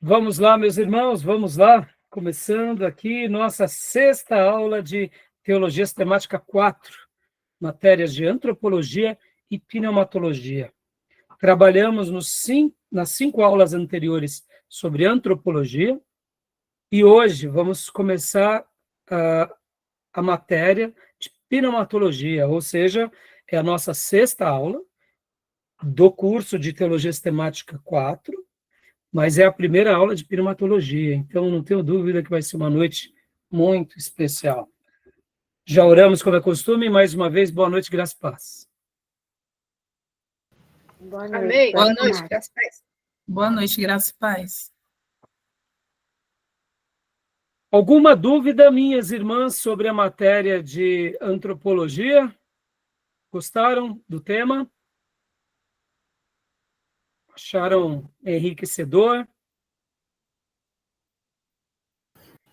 Vamos lá, meus irmãos, vamos lá. Começando aqui nossa sexta aula de Teologia Sistemática 4, matérias de Antropologia e Pneumatologia. Trabalhamos nas 5 aulas anteriores sobre Antropologia e hoje vamos começar a matéria de Pneumatologia, ou seja, é a nossa sexta aula do curso de Teologia Sistemática 4, mas é a primeira aula de pneumatologia, então não tenho dúvida que vai ser uma noite muito especial. Já oramos como é costume, mais uma vez, boa noite, graça e paz. Boa noite. Amém. Boa noite, graça e paz. Boa noite, graça e paz. Alguma dúvida, minhas irmãs, sobre a matéria de antropologia? Gostaram do tema? Acharam enriquecedor?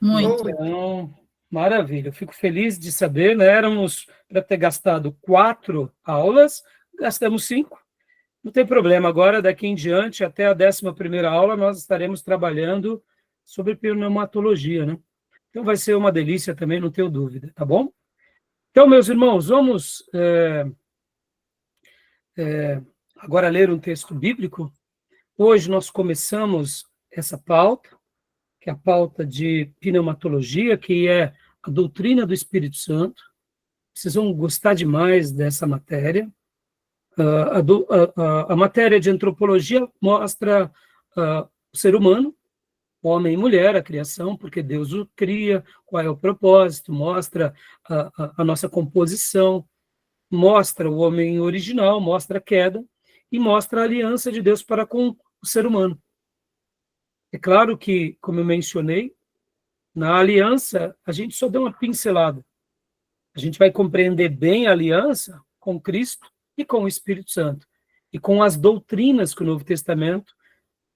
Muito. Então, maravilha. Eu fico feliz de saber, né? Éramos para ter gastado 4 aulas, gastamos 5. Não tem problema. Agora, daqui em diante, até a 11ª aula, nós estaremos trabalhando sobre pneumatologia, né? Então, vai ser uma delícia também, não tenho dúvida, tá bom? Então, meus irmãos, vamos agora ler um texto bíblico. Hoje nós começamos essa pauta, que é a pauta de pneumatologia, que é a doutrina do Espírito Santo. Vocês vão gostar demais dessa matéria. A matéria de antropologia mostra o ser humano, homem e mulher, a criação, porque Deus o cria, qual é o propósito, mostra a nossa composição, mostra o homem original, mostra a queda e mostra a aliança de Deus para com o ser humano. É claro que, como eu mencionei, na aliança a gente só deu uma pincelada. A gente vai compreender bem a aliança com Cristo e com o Espírito Santo, e com as doutrinas que o Novo Testamento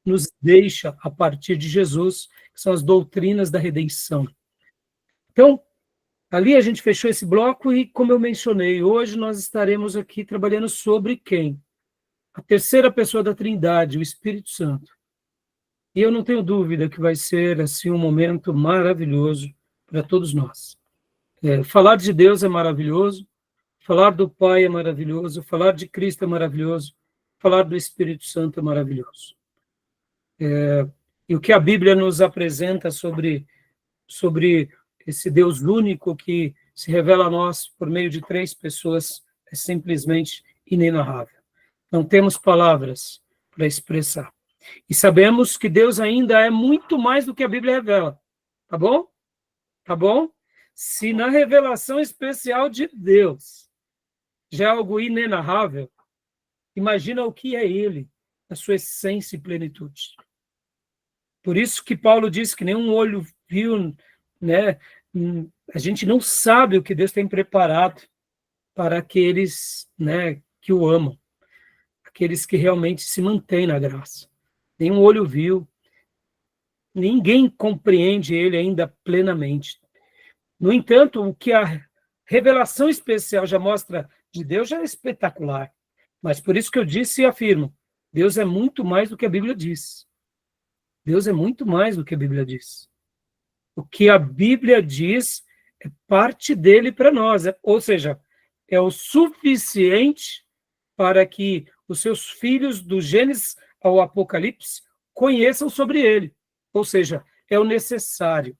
nos deixa a partir de Jesus, que são as doutrinas da redenção. Então, ali a gente fechou esse bloco e, como eu mencionei, hoje nós estaremos aqui trabalhando sobre quem? A terceira pessoa da Trindade, o Espírito Santo. E eu não tenho dúvida que vai ser assim um momento maravilhoso para todos nós. Falar de Deus é maravilhoso, falar do Pai é maravilhoso, falar de Cristo é maravilhoso, falar do Espírito Santo é maravilhoso. E o que a Bíblia nos apresenta sobre esse Deus único que se revela a nós por meio de 3 pessoas é simplesmente inenarrável. Não temos palavras para expressar. E sabemos que Deus ainda é muito mais do que a Bíblia revela. Tá bom? Tá bom? Se na revelação especial de Deus já é algo inenarrável, imagina o que é Ele, a sua essência e plenitude. Por isso que Paulo diz que nenhum olho viu, né? A gente não sabe o que Deus tem preparado para aqueles, né, que o amam, aqueles que realmente se mantêm na graça. Nenhum olho viu, ninguém compreende Ele ainda plenamente. No entanto, o que a revelação especial já mostra de Deus já é espetacular. Mas por isso que eu disse e afirmo, Deus é muito mais do que a Bíblia diz. Deus é muito mais do que a Bíblia diz. O que a Bíblia diz é parte dele para nós, ou seja, é o suficiente para que os seus filhos, do Gênesis ao Apocalipse, conheçam sobre ele. Ou seja, é o necessário.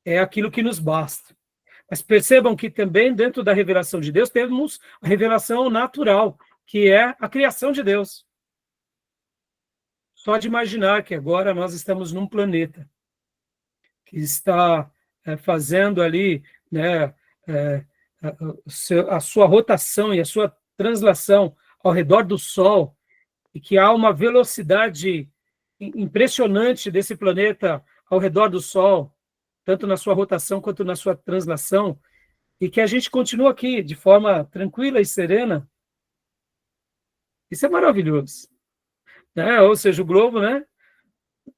É aquilo que nos basta. Mas percebam que também dentro da revelação de Deus temos a revelação natural, que é a criação de Deus. Só de imaginar que agora nós estamos num planeta que está fazendo ali, né, a sua rotação e a sua translação ao redor do Sol, e que há uma velocidade impressionante desse planeta ao redor do Sol, tanto na sua rotação quanto na sua translação, e que a gente continua aqui de forma tranquila e serena. Isso é maravilhoso. Né? Ou seja, o globo, né,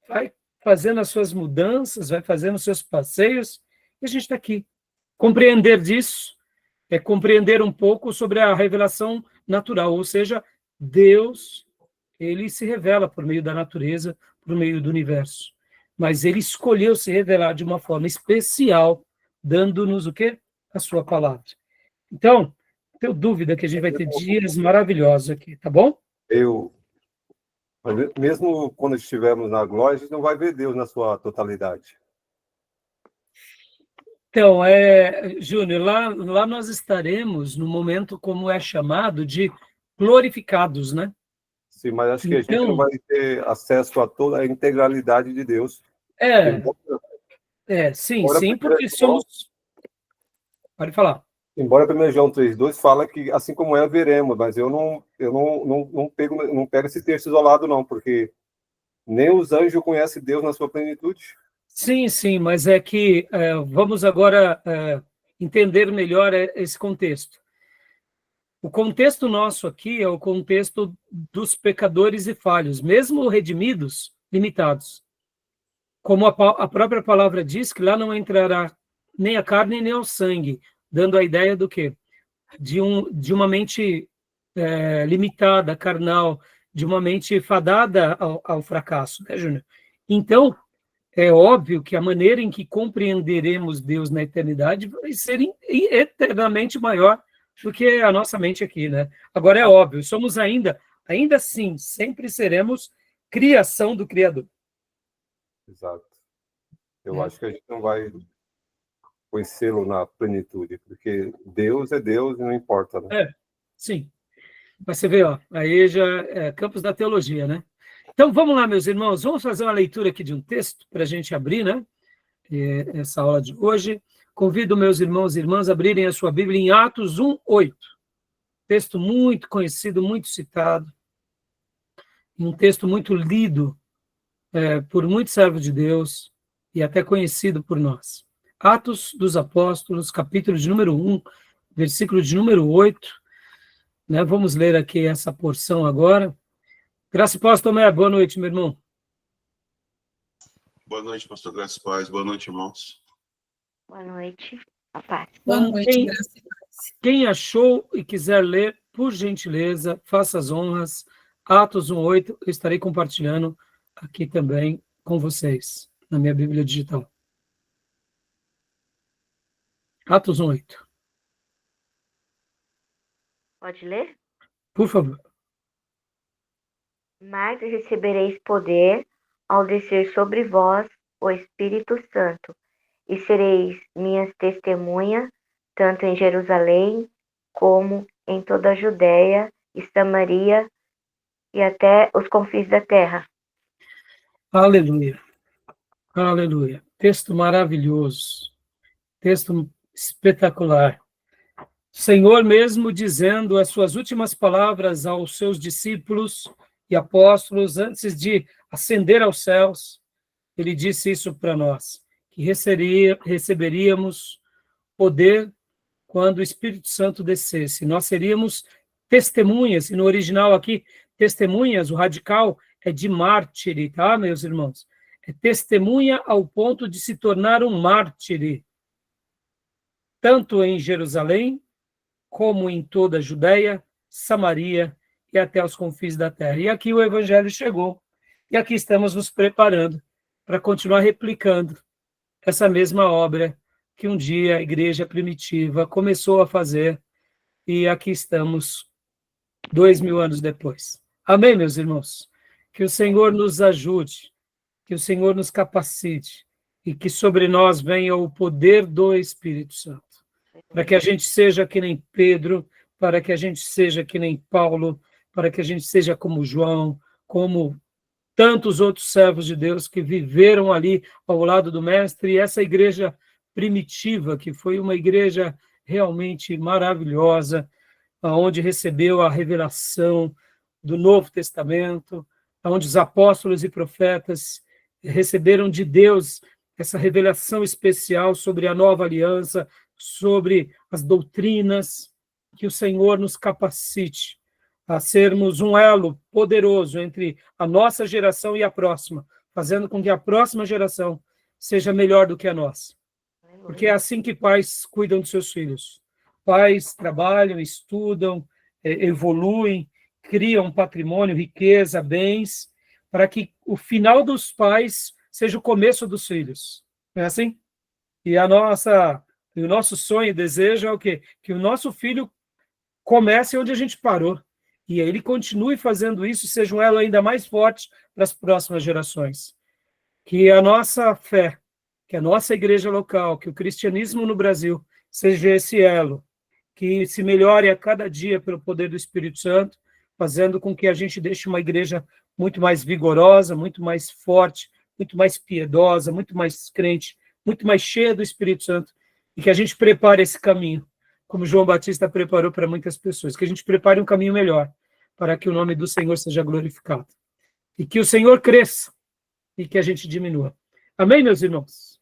vai fazendo as suas mudanças, vai fazendo os seus passeios, e a gente está aqui. Compreender disso é compreender um pouco sobre a revelação natural, ou seja, Deus, ele se revela por meio da natureza, por meio do universo. Mas ele escolheu se revelar de uma forma especial, dando-nos o quê? A sua palavra. Então, não tenho dúvida que a gente vai ter dias maravilhosos aqui, tá bom? Mas mesmo quando estivermos na glória, a gente não vai ver Deus na sua totalidade. Então, Júnior, lá nós estaremos no momento como é chamado de glorificados, né? Sim, mas acho que a gente não vai ter acesso a toda a integralidade de Deus. Sim, porque somos... Pode falar. Embora 1 João 3,2 fala que assim como é, veremos, mas eu não pego esse texto isolado, não, porque nem os anjos conhecem Deus na sua plenitude. Sim, mas é que vamos agora entender melhor esse contexto. O contexto nosso aqui é o contexto dos pecadores e falhos, mesmo redimidos, limitados. Como a própria palavra diz, que lá não entrará nem a carne nem o sangue, dando a ideia do quê? De uma mente limitada, carnal, de uma mente fadada ao fracasso, né, Júnior? Então, é óbvio que a maneira em que compreenderemos Deus na eternidade vai ser eternamente maior do que a nossa mente aqui, né? Agora, é óbvio, somos ainda assim, sempre seremos criação do Criador. Exato. Eu acho que a gente não vai conhecê-lo na plenitude, porque Deus é Deus e não importa, né? Sim. Mas você vê, aí já é campos da teologia, né? Então, vamos lá, meus irmãos, vamos fazer uma leitura aqui de um texto para a gente abrir, né? Essa aula de hoje. Convido meus irmãos e irmãs a abrirem a sua Bíblia em Atos 1:8. Texto muito conhecido, muito citado. Um texto muito lido por muitos servos de Deus e até conhecido por nós. Atos dos Apóstolos, capítulo de número 1, versículo de número 8. Né? Vamos ler aqui essa porção agora. Graça e paz, Tomé. Boa noite, meu irmão. Boa noite, pastor Graça e paz. Boa noite, irmãos. Boa noite, a paz. Boa noite, graça e paz. Quem achou e quiser ler, por gentileza, faça as honras. Atos 1:8, eu estarei compartilhando aqui também com vocês, na minha Bíblia digital. Atos 1:8. Pode ler? Por favor. Mas recebereis poder ao descer sobre vós o Espírito Santo, e sereis minhas testemunhas, tanto em Jerusalém, como em toda a Judéia e Samaria, e até os confins da terra. Aleluia. Aleluia. Texto maravilhoso. Texto espetacular. O Senhor mesmo dizendo as suas últimas palavras aos seus discípulos e apóstolos antes de ascender aos céus, ele disse isso para nós, que receberíamos poder quando o Espírito Santo descesse. Nós seríamos testemunhas, e no original aqui, testemunhas, o radical é de mártire, tá, meus irmãos? É testemunha ao ponto de se tornar um mártire, tanto em Jerusalém, como em toda a Judéia, Samaria e até os confins da terra. E aqui o Evangelho chegou. E aqui estamos nos preparando para continuar replicando essa mesma obra que um dia a igreja primitiva começou a fazer, e aqui estamos 2000 anos depois. Amém, meus irmãos? Que o Senhor nos ajude, que o Senhor nos capacite, e que sobre nós venha o poder do Espírito Santo, para que a gente seja que nem Pedro, para que a gente seja que nem Paulo, para que a gente seja como João, como tantos outros servos de Deus que viveram ali ao lado do Mestre, e essa igreja primitiva, que foi uma igreja realmente maravilhosa, onde recebeu a revelação do Novo Testamento, onde os apóstolos e profetas receberam de Deus essa revelação especial sobre a nova aliança, sobre as doutrinas, que o Senhor nos capacite a sermos um elo poderoso entre a nossa geração e a próxima, fazendo com que a próxima geração seja melhor do que a nossa. Porque é assim que pais cuidam dos seus filhos. Pais trabalham, estudam, evoluem, criam patrimônio, riqueza, bens, para que o final dos pais seja o começo dos filhos. Não é assim? E o nosso sonho e desejo é o quê? Que o nosso filho comece onde a gente parou. E ele continue fazendo isso, seja um elo ainda mais forte para as próximas gerações. Que a nossa fé, que a nossa igreja local, que o cristianismo no Brasil seja esse elo, que se melhore a cada dia pelo poder do Espírito Santo, fazendo com que a gente deixe uma igreja muito mais vigorosa, muito mais forte, muito mais piedosa, muito mais crente, muito mais cheia do Espírito Santo, e que a gente prepare esse caminho, como João Batista preparou para muitas pessoas, que a gente prepare um caminho melhor, para que o nome do Senhor seja glorificado. E que o Senhor cresça, e que a gente diminua. Amém, meus irmãos?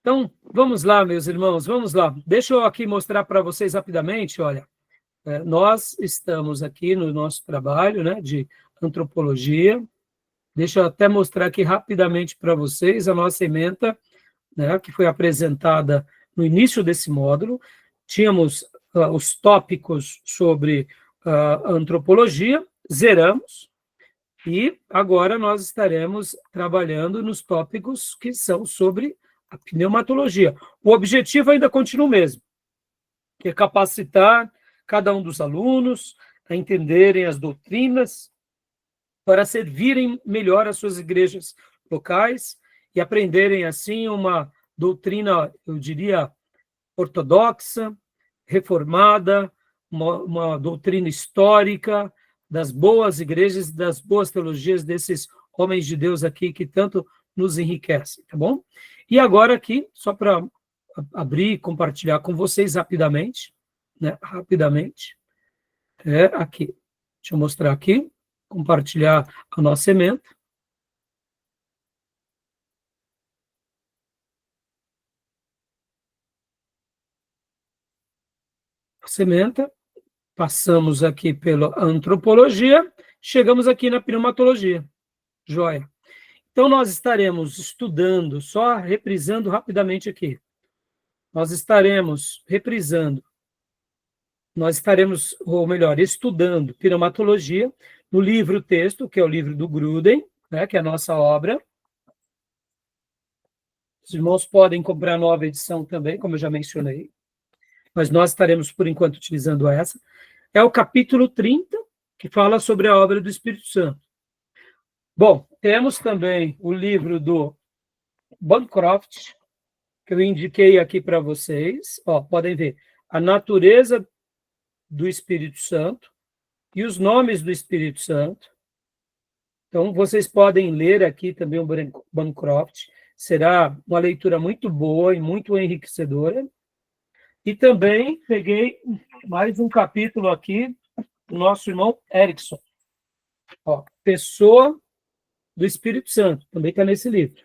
Então, vamos lá, meus irmãos, vamos lá. Deixa eu aqui mostrar para vocês rapidamente, olha, nós estamos aqui no nosso trabalho, né, de antropologia. Deixa eu até mostrar aqui rapidamente para vocês a nossa ementa, né, que foi apresentada no início desse módulo. Tínhamos os tópicos sobre antropologia, zeramos, e agora nós estaremos trabalhando nos tópicos que são sobre a pneumatologia. O objetivo ainda continua o mesmo, que é capacitar cada um dos alunos a entenderem as doutrinas para servirem melhor as suas igrejas locais e aprenderem, assim, uma doutrina, eu diria, ortodoxa, reformada, uma doutrina histórica das boas igrejas e das boas teologias desses homens de Deus aqui que tanto nos enriquecem, tá bom? E agora aqui, só para abrir e compartilhar com vocês rapidamente, né? Rapidamente. Aqui. Deixa eu mostrar aqui. Compartilhar a nossa ementa. Nossa ementa. Passamos aqui pela antropologia, chegamos aqui na pneumatologia. Joia. Então, nós estaremos estudando, só reprisando rapidamente aqui. Nós estaremos reprisando, ou melhor, estudando pneumatologia no livro-texto, que é o livro do Gruden, né, que é a nossa obra. Os irmãos podem comprar a nova edição também, como eu já mencionei, mas nós estaremos, por enquanto, utilizando essa. É o capítulo 30, que fala sobre a obra do Espírito Santo. Bom, temos também o livro do Bancroft, que eu indiquei aqui para vocês. Podem ver a natureza do Espírito Santo e os nomes do Espírito Santo. Então, vocês podem ler aqui também o Bancroft. Será uma leitura muito boa e muito enriquecedora. E também peguei mais um capítulo aqui do nosso irmão Erickson. Pessoa do Espírito Santo, também está nesse livro.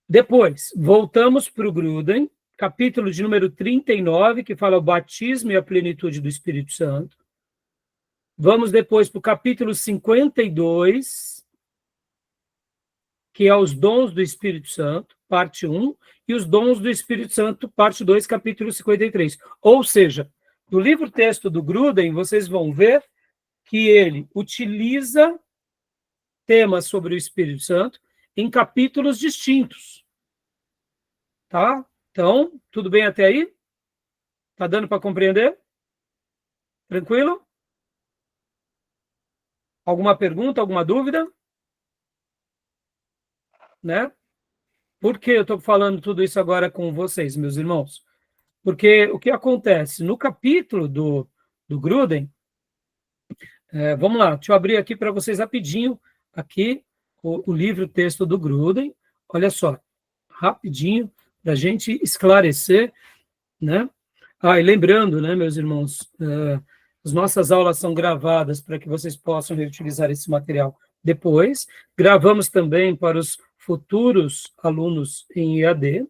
Depois, voltamos para o Gruden, capítulo de número 39, que fala o batismo e a plenitude do Espírito Santo. Vamos depois para o capítulo 52, que é os dons do Espírito Santo, parte 1, e os dons do Espírito Santo, parte 2, capítulo 53. Ou seja, no livro-texto do Gruden, vocês vão ver que ele utiliza temas sobre o Espírito Santo em capítulos distintos. Tá? Então, tudo bem até aí? Tá dando para compreender? Tranquilo? Alguma pergunta, alguma dúvida? Né? Por que eu estou falando tudo isso agora com vocês, meus irmãos? Porque o que acontece? No capítulo do Gruden, vamos lá, deixa eu abrir aqui para vocês rapidinho, aqui, o livro-texto do Gruden. Olha só, rapidinho, para a gente esclarecer, né? E lembrando, né, meus irmãos, as nossas aulas são gravadas para que vocês possam reutilizar esse material depois. Gravamos também para os futuros alunos em EAD,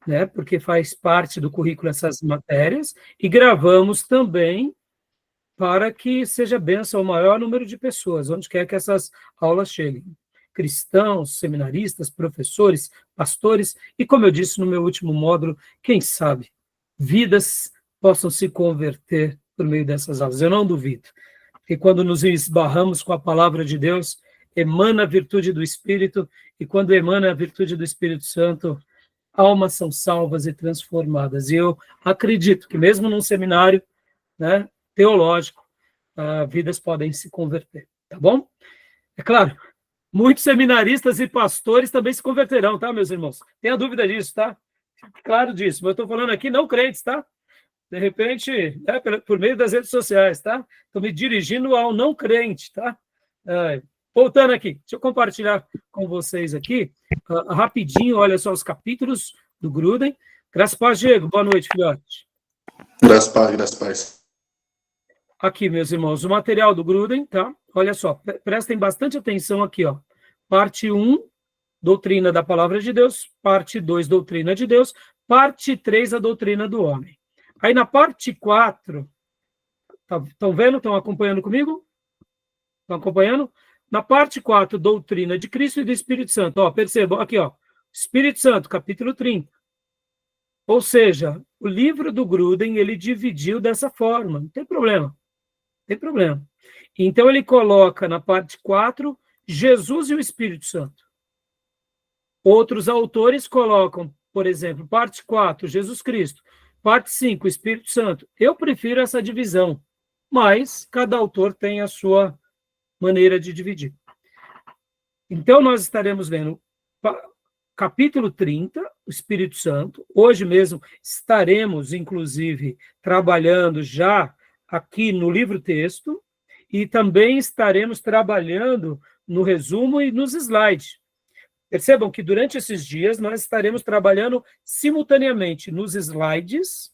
né, porque faz parte do currículo essas matérias, e gravamos também para que seja bênção ao maior número de pessoas, onde quer que essas aulas cheguem. Cristãos, seminaristas, professores, pastores, e como eu disse no meu último módulo, quem sabe, vidas possam se converter por meio dessas aulas. Eu não duvido. que quando nos esbarramos com a palavra de Deus, emana a virtude do Espírito, e quando emana a virtude do Espírito Santo, almas são salvas e transformadas. E eu acredito que mesmo num seminário, né, teológico, vidas podem se converter, tá bom? É claro, muitos seminaristas e pastores também se converterão, tá, meus irmãos? Tenha dúvida disso, tá? Claro disso, mas eu estou falando aqui não crentes, tá? De repente, por meio das redes sociais, tá? Estou me dirigindo ao não crente, tá? Voltando aqui, deixa eu compartilhar com vocês aqui, rapidinho, olha só os capítulos do Grudem. Graças a Deus, Diego, boa noite, filhote. Graças a Deus. Aqui, meus irmãos, o material do Grudem, tá? Olha só, prestem bastante atenção aqui, ó. Parte 1, doutrina da palavra de Deus. Parte 2, doutrina de Deus. Parte 3, a doutrina do homem. Aí na parte 4, estão vendo? Estão acompanhando comigo? Estão acompanhando? Na parte 4, doutrina de Cristo e do Espírito Santo. Ó, percebam, aqui, ó. Espírito Santo, capítulo 30. Ou seja, o livro do Grudem, ele dividiu dessa forma. Não tem problema. Não tem problema. Então, ele coloca na parte 4, Jesus e o Espírito Santo. Outros autores colocam, por exemplo, parte 4, Jesus Cristo. Parte 5, Espírito Santo. Eu prefiro essa divisão, mas cada autor tem a sua maneira de dividir. Então, nós estaremos lendo capítulo 30, o Espírito Santo. Hoje mesmo estaremos, inclusive, trabalhando já aqui no livro-texto e também estaremos trabalhando no resumo e nos slides. Percebam que durante esses dias nós estaremos trabalhando simultaneamente nos slides,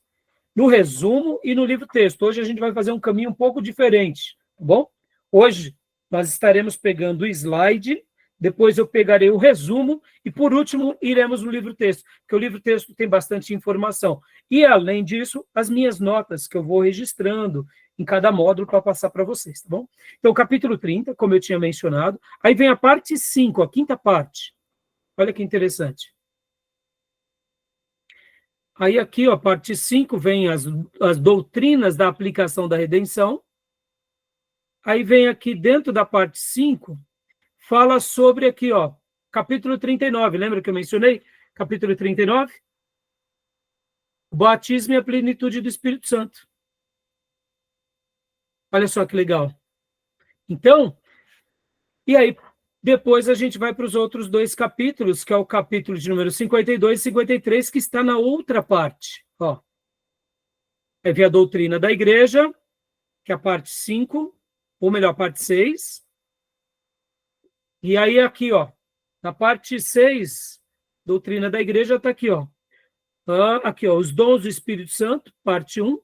no resumo e no livro-texto. Hoje a gente vai fazer um caminho um pouco diferente, tá bom? Hoje nós estaremos pegando o slide, depois eu pegarei o resumo e, por último, iremos no livro-texto, porque o livro-texto tem bastante informação. E, além disso, as minhas notas que eu vou registrando em cada módulo para passar para vocês, tá bom? Então, capítulo 30, como eu tinha mencionado. Aí vem a parte 5, a quinta parte. Olha que interessante. Aí aqui, ó, parte 5, vem as doutrinas da aplicação da redenção. Aí vem aqui dentro da parte 5, fala sobre aqui, ó, capítulo 39, lembra que eu mencionei? Capítulo 39? O batismo e a plenitude do Espírito Santo. Olha só que legal. Então, e aí, depois a gente vai para os outros 2 capítulos, que é o capítulo de número 52 e 53, que está na outra parte. Ó. Aí vem a doutrina da igreja, que é a parte 5, ou melhor, a parte 6. E aí aqui, ó, na parte 6, doutrina da igreja, está aqui, ó. Aqui, ó, os dons do Espírito Santo, parte 1.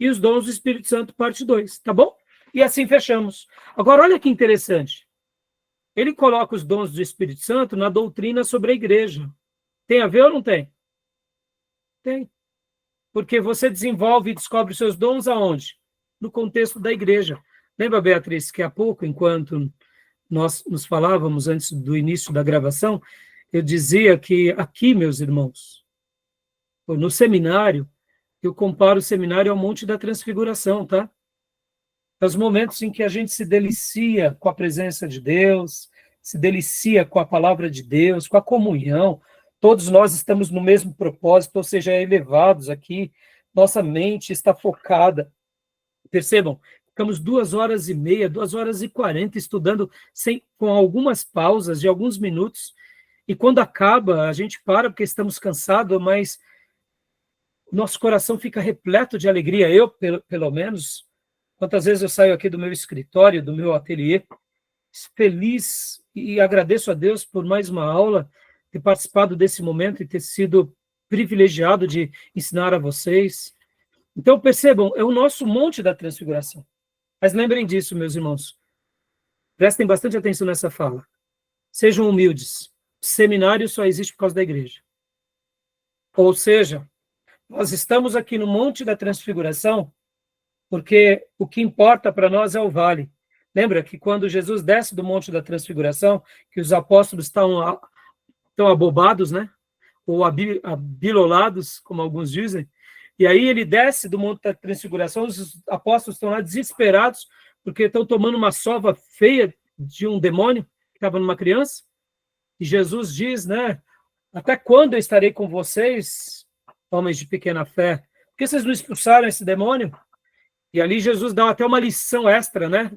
E os dons do Espírito Santo, parte 2, tá bom? E assim fechamos. Agora, olha que interessante. Ele coloca os dons do Espírito Santo na doutrina sobre a igreja. Tem a ver ou não tem? Tem. Porque você desenvolve e descobre os seus dons aonde? No contexto da igreja. Lembra, Beatriz, que há pouco, enquanto nós nos falávamos antes do início da gravação, eu dizia que aqui, meus irmãos, no seminário, eu comparo o seminário ao Monte da Transfiguração, tá? Os momentos em que a gente se delicia com a presença de Deus, se delicia com a palavra de Deus, com a comunhão. Todos nós estamos no mesmo propósito, ou seja, elevados aqui. Nossa mente está focada. Percebam, ficamos 2h30, 2h40 estudando com algumas pausas de alguns minutos. E quando acaba, a gente para porque estamos cansados, mas nosso coração fica repleto de alegria. Eu, pelo menos, quantas vezes eu saio aqui do meu escritório, do meu ateliê, feliz e agradeço a Deus por mais uma aula, ter participado desse momento e ter sido privilegiado de ensinar a vocês. Então, percebam, é o nosso Monte da Transfiguração. Mas lembrem disso, meus irmãos. Prestem bastante atenção nessa fala. Sejam humildes. O seminário só existe por causa da igreja. Ou seja, nós estamos aqui no Monte da Transfiguração porque o que importa para nós é o vale. Lembra que quando Jesus desce do Monte da Transfiguração, que os apóstolos estão abobados, né? Ou abilolados, como alguns dizem, E aí ele desce do Monte da Transfiguração, os apóstolos estão lá desesperados, porque estão tomando uma sova feia de um demônio que estava numa criança. E Jesus diz, né? Até quando eu estarei com vocês, homens de pequena fé? Por que vocês não expulsaram esse demônio? E ali Jesus dá até uma lição extra, né?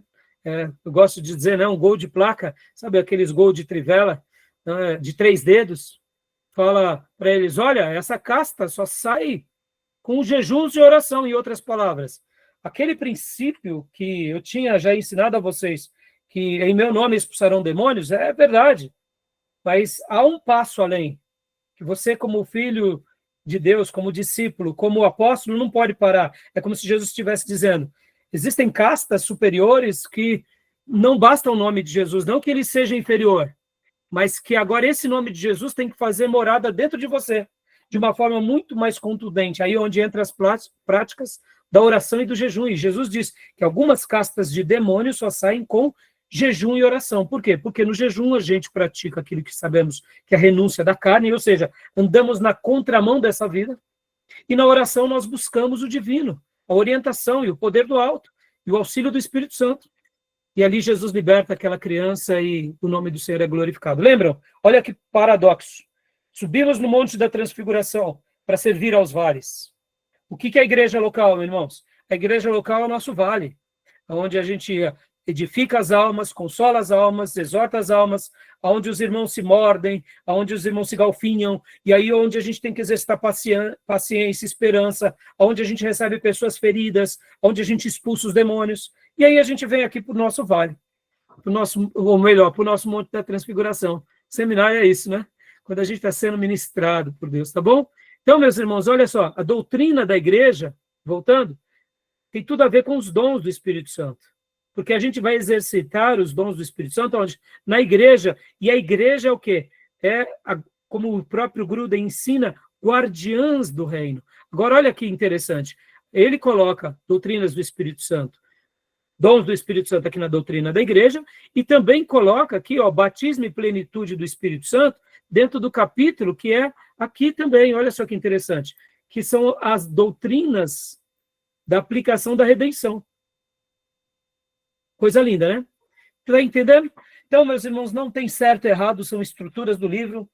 Eu gosto de dizer, né? Um gol de placa, sabe aqueles gol de trivela, de 3 dedos? Fala para eles, olha, essa casta só sai com jejuns e oração, em outras palavras. Aquele princípio que eu tinha já ensinado a vocês, que em meu nome expulsarão demônios, é verdade. Mas há um passo além, que você, como filho de Deus, como discípulo, como apóstolo, não pode parar. É como se Jesus estivesse dizendo, existem castas superiores que não basta o nome de Jesus, não que ele seja inferior, mas que agora esse nome de Jesus tem que fazer morada dentro de você, de uma forma muito mais contundente, aí onde entra as práticas da oração e do jejum. E Jesus diz que algumas castas de demônios só saem com jejum e oração. Por quê? Porque no jejum a gente pratica aquilo que sabemos que é a renúncia da carne, ou seja, andamos na contramão dessa vida, e na oração nós buscamos o divino, a orientação e o poder do alto, e o auxílio do Espírito Santo. E ali Jesus liberta aquela criança e o nome do Senhor é glorificado. Lembram? Olha que paradoxo. Subimos no Monte da Transfiguração para servir aos vales. O que é a igreja local, meus irmãos? A igreja local é o nosso vale, onde a gente edifica as almas, consola as almas, exorta as almas, onde os irmãos se mordem, onde os irmãos se galfinham, e aí onde a gente tem que exercitar paciência, esperança, onde a gente recebe pessoas feridas, onde a gente expulsa os demônios, e aí a gente vem aqui para o nosso vale, para o nosso Monte da Transfiguração. Seminário é isso, né? Quando a gente está sendo ministrado por Deus, tá bom? Então, meus irmãos, olha só, a doutrina da igreja, voltando, tem tudo a ver com os dons do Espírito Santo. Porque a gente vai exercitar os dons do Espírito Santo onde? Na igreja. E a igreja é o quê? Como o próprio Gruden ensina, guardiãs do reino. Agora, olha que interessante. Ele coloca doutrinas do Espírito Santo, dons do Espírito Santo aqui na doutrina da igreja, e também coloca aqui, ó, batismo e plenitude do Espírito Santo, dentro do capítulo que é aqui também, olha só que interessante, que são as doutrinas da aplicação da redenção. Coisa linda, né? Está entendendo? Então, meus irmãos, não tem certo e errado, são estruturas do livro,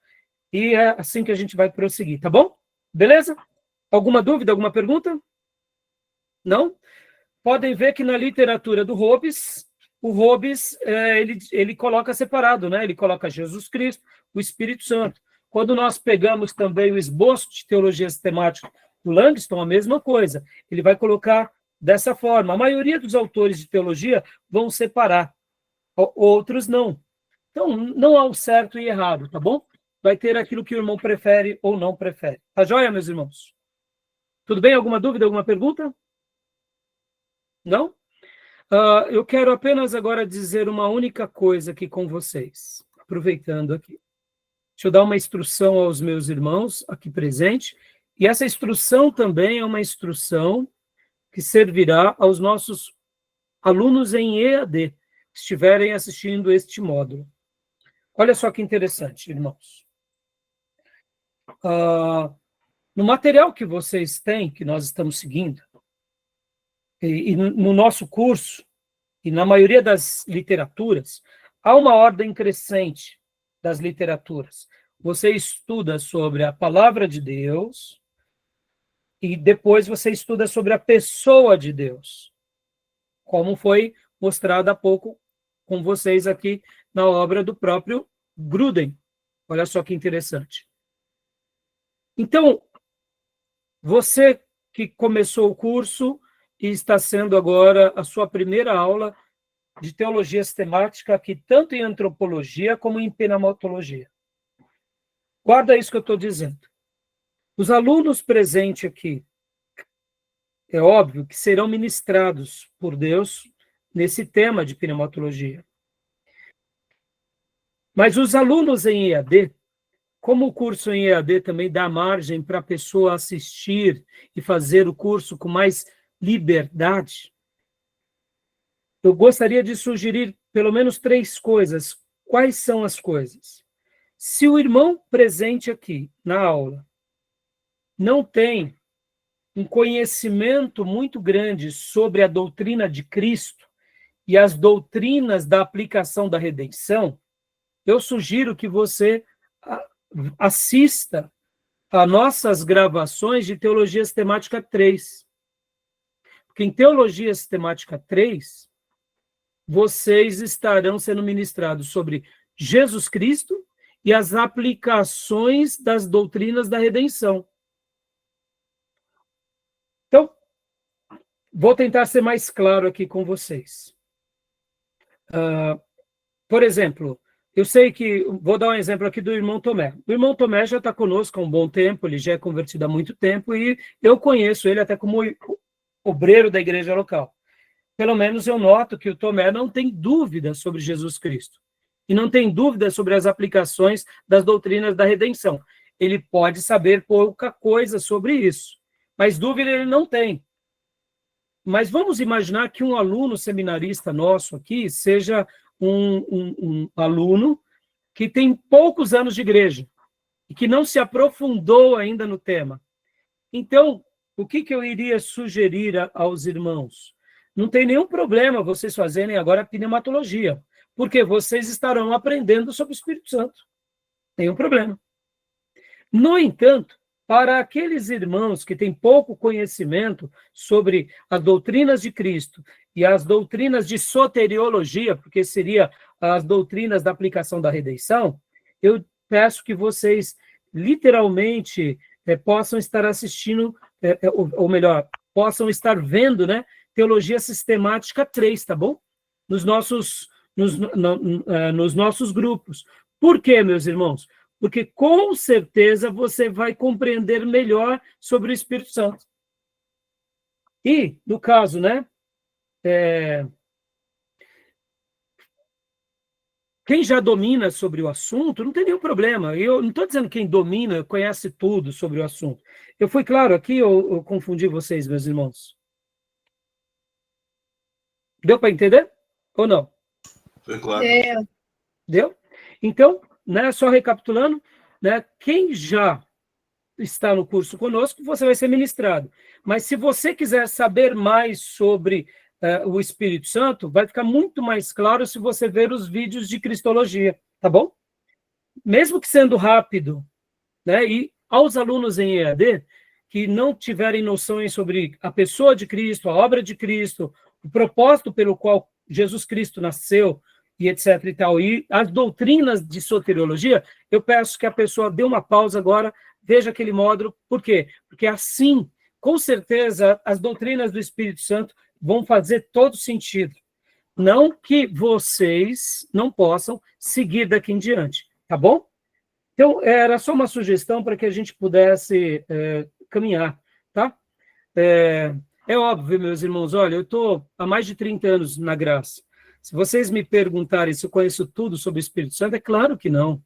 e é assim que a gente vai prosseguir, tá bom? Beleza? Alguma dúvida, alguma pergunta? Não? Podem ver que na literatura do Hobbes, o Hobbes, ele coloca separado, né? Ele coloca Jesus Cristo, o Espírito Santo. Quando nós pegamos também o esboço de teologia sistemática do Langston, a mesma coisa. Ele vai colocar dessa forma. A maioria dos autores de teologia vão separar, outros não. Então, não há o certo e errado, tá bom? Vai ter aquilo que o irmão prefere ou não prefere. Tá joia, meus irmãos? Tudo bem? Alguma dúvida, alguma pergunta? Não? Eu quero apenas agora dizer uma única coisa aqui com vocês, aproveitando aqui. Deixa eu dar uma instrução aos meus irmãos aqui presentes, e essa instrução também é uma instrução que servirá aos nossos alunos em EAD, que estiverem assistindo este módulo. Olha só que interessante, irmãos. No material que vocês têm, que nós estamos seguindo, e no nosso curso, e na maioria das literaturas, há uma ordem crescente das literaturas. Você estuda sobre a palavra de Deus, e depois você estuda sobre a pessoa de Deus, como foi mostrado há pouco com vocês aqui na obra do próprio Gruden. Olha só que interessante. Então, você que começou o curso e está sendo agora a sua primeira aula de teologia sistemática aqui, tanto em antropologia como em pneumatologia. Guarda isso que eu estou dizendo. Os alunos presentes aqui, é óbvio que serão ministrados por Deus nesse tema de pneumatologia. Mas os alunos em EAD, como o curso em EAD também dá margem para a pessoa assistir e fazer o curso com mais liberdade, eu gostaria de sugerir pelo menos 3 coisas. Quais são as coisas? Se o irmão presente aqui na aula não tem um conhecimento muito grande sobre a doutrina de Cristo e as doutrinas da aplicação da redenção, eu sugiro que você assista a nossas gravações de Teologia Sistemática 3. Porque em Teologia Sistemática 3, vocês estarão sendo ministrados sobre Jesus Cristo e as aplicações das doutrinas da redenção. Então, vou tentar ser mais claro aqui com vocês. Por exemplo, eu sei que, vou dar um exemplo aqui do irmão Tomé. O irmão Tomé já está conosco há um bom tempo, ele já é convertido há muito tempo, e eu conheço ele até como obreiro da igreja local. Pelo menos eu noto que o Tomé não tem dúvida sobre Jesus Cristo. E não tem dúvida sobre as aplicações das doutrinas da redenção. Ele pode saber pouca coisa sobre isso, mas dúvida ele não tem. Mas vamos imaginar que um aluno seminarista nosso aqui seja um aluno que tem poucos anos de igreja e que não se aprofundou ainda no tema. Então, o que eu iria sugerir aos irmãos? Não tem nenhum problema vocês fazerem agora a pneumatologia, porque vocês estarão aprendendo sobre o Espírito Santo. Nenhum problema. No entanto, para aqueles irmãos que têm pouco conhecimento sobre as doutrinas de Cristo e as doutrinas de soteriologia, porque seria as doutrinas da aplicação da redenção, eu peço que vocês literalmente possam estar assistindo, ou melhor, possam estar vendo, né, Teologia Sistemática 3, tá bom? Nos nossos grupos. Por quê, meus irmãos? Porque, com certeza, você vai compreender melhor sobre o Espírito Santo. E, no caso, né, quem já domina sobre o assunto, não tem nenhum problema. Eu não estou dizendo quem domina, conhece tudo sobre o assunto. Eu fui claro aqui ou eu confundi vocês, meus irmãos? Deu para entender? Ou não? Foi claro. Deu? Então, né, só recapitulando, né, quem já está no curso conosco, você vai ser ministrado. Mas se você quiser saber mais sobre o Espírito Santo, vai ficar muito mais claro se você ver os vídeos de Cristologia, tá bom? Mesmo que sendo rápido, né, e aos alunos em EAD, que não tiverem noções sobre a pessoa de Cristo, a obra de Cristo, o propósito pelo qual Jesus Cristo nasceu, e etc. e tal, e as doutrinas de soteriologia, eu peço que a pessoa dê uma pausa agora, veja aquele módulo. Por quê? Porque assim, com certeza, as doutrinas do Espírito Santo vão fazer todo sentido. Não que vocês não possam seguir daqui em diante, tá bom? Então, era só uma sugestão para que a gente pudesse caminhar, tá? É óbvio, meus irmãos, olha, eu estou há mais de 30 anos na graça. Se vocês me perguntarem se eu conheço tudo sobre o Espírito Santo, é claro que não.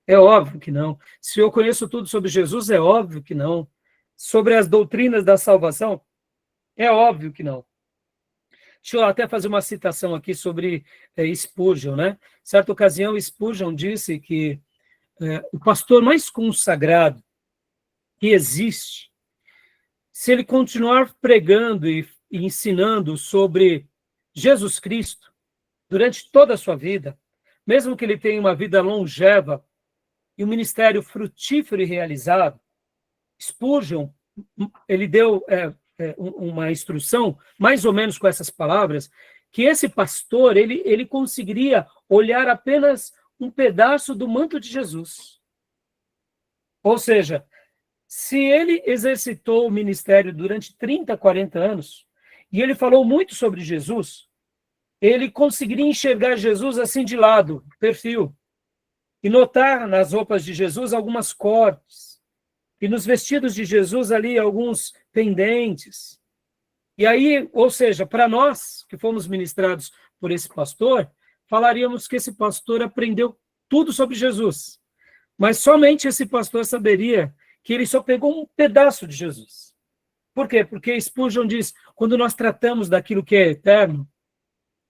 É óbvio que não. Se eu conheço tudo sobre Jesus, é óbvio que não. Sobre as doutrinas da salvação, é óbvio que não. Deixa eu até fazer uma citação aqui sobre Spurgeon, né? Certa ocasião, Spurgeon disse que o pastor mais consagrado que existe, se ele continuar pregando e ensinando sobre Jesus Cristo, durante toda a sua vida, mesmo que ele tenha uma vida longeva e um ministério frutífero e realizado, Spurgeon, ele deu uma instrução, mais ou menos com essas palavras, que esse pastor, ele conseguiria olhar apenas um pedaço do manto de Jesus. Ou seja, se ele exercitou o ministério durante 30, 40 anos, e ele falou muito sobre Jesus, ele conseguiria enxergar Jesus assim de lado, perfil, e notar nas roupas de Jesus algumas cortes, e nos vestidos de Jesus ali alguns pendentes. E aí, ou seja, para nós que fomos ministrados por esse pastor, falaríamos que esse pastor aprendeu tudo sobre Jesus, mas somente esse pastor saberia que ele só pegou um pedaço de Jesus. Por quê? Porque Spurgeon diz, quando nós tratamos daquilo que é eterno,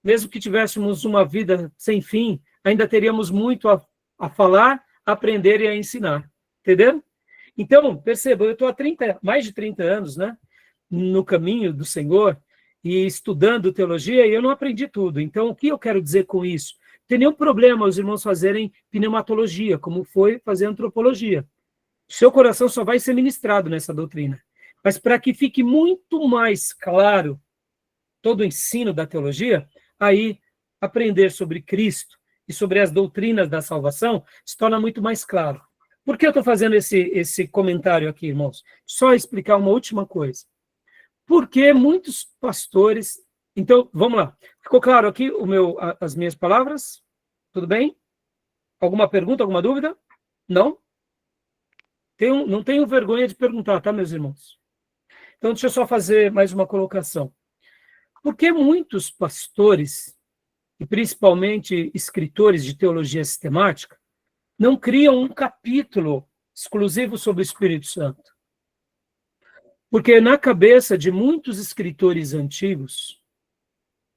mesmo que tivéssemos uma vida sem fim, ainda teríamos muito a falar, a aprender e a ensinar. Entendeu? Então, perceba, eu estou há mais de 30 anos, né? no caminho do Senhor e estudando teologia, e eu não aprendi tudo. Então, o que eu quero dizer com isso? Não tem nenhum problema os irmãos fazerem pneumatologia, como foi fazer antropologia. Seu coração só vai ser ministrado nessa doutrina. Mas para que fique muito mais claro todo o ensino da teologia, aí aprender sobre Cristo e sobre as doutrinas da salvação se torna muito mais claro. Por que eu estou fazendo esse comentário aqui, irmãos? Só explicar uma última coisa. Porque muitos pastores... Então, vamos lá. Ficou claro aqui as minhas palavras? Tudo bem? Alguma pergunta, alguma dúvida? Não? Não tenho vergonha de perguntar, tá, meus irmãos? Então, deixa eu só fazer mais uma colocação. Por que muitos pastores, e principalmente escritores de teologia sistemática, não criam um capítulo exclusivo sobre o Espírito Santo? Porque na cabeça de muitos escritores antigos,